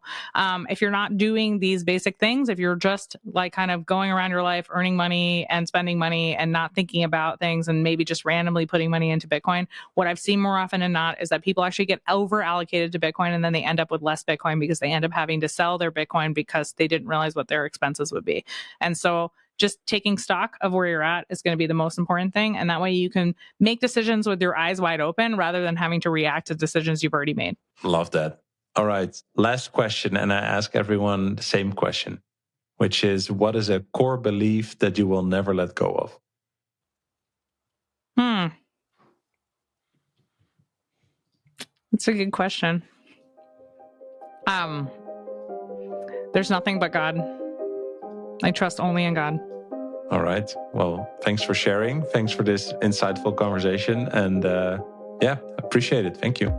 If you're not doing these basic things, if you're just like kind of going around your life, earning money and spending money and not thinking about things and maybe just randomly putting money into Bitcoin, what I've seen more often than not is that people actually get over allocated to Bitcoin and then they end up with less Bitcoin because they end up having to sell their Bitcoin because they didn't realize what their expenses would be. And so just taking stock of where you're at is going to be the most important thing. And that way you can make decisions with your eyes wide open rather than having to react to decisions you've already made. Love that. All right. Last question. And I ask everyone the same question, which is, what is a core belief that you will never let go of? That's a good question. There's nothing but God. I trust only in God. All right. Well, thanks for sharing. Thanks for this insightful conversation. And appreciate it. Thank you.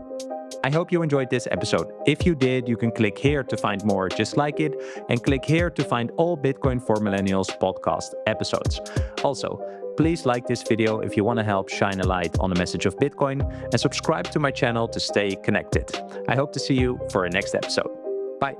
I hope you enjoyed this episode. If you did, you can click here to find more just like it, and click here to find all Bitcoin for Millennials podcast episodes. Also, please like this video if you want to help shine a light on the message of Bitcoin, and subscribe to my channel to stay connected. I hope to see you for a next episode. Bye.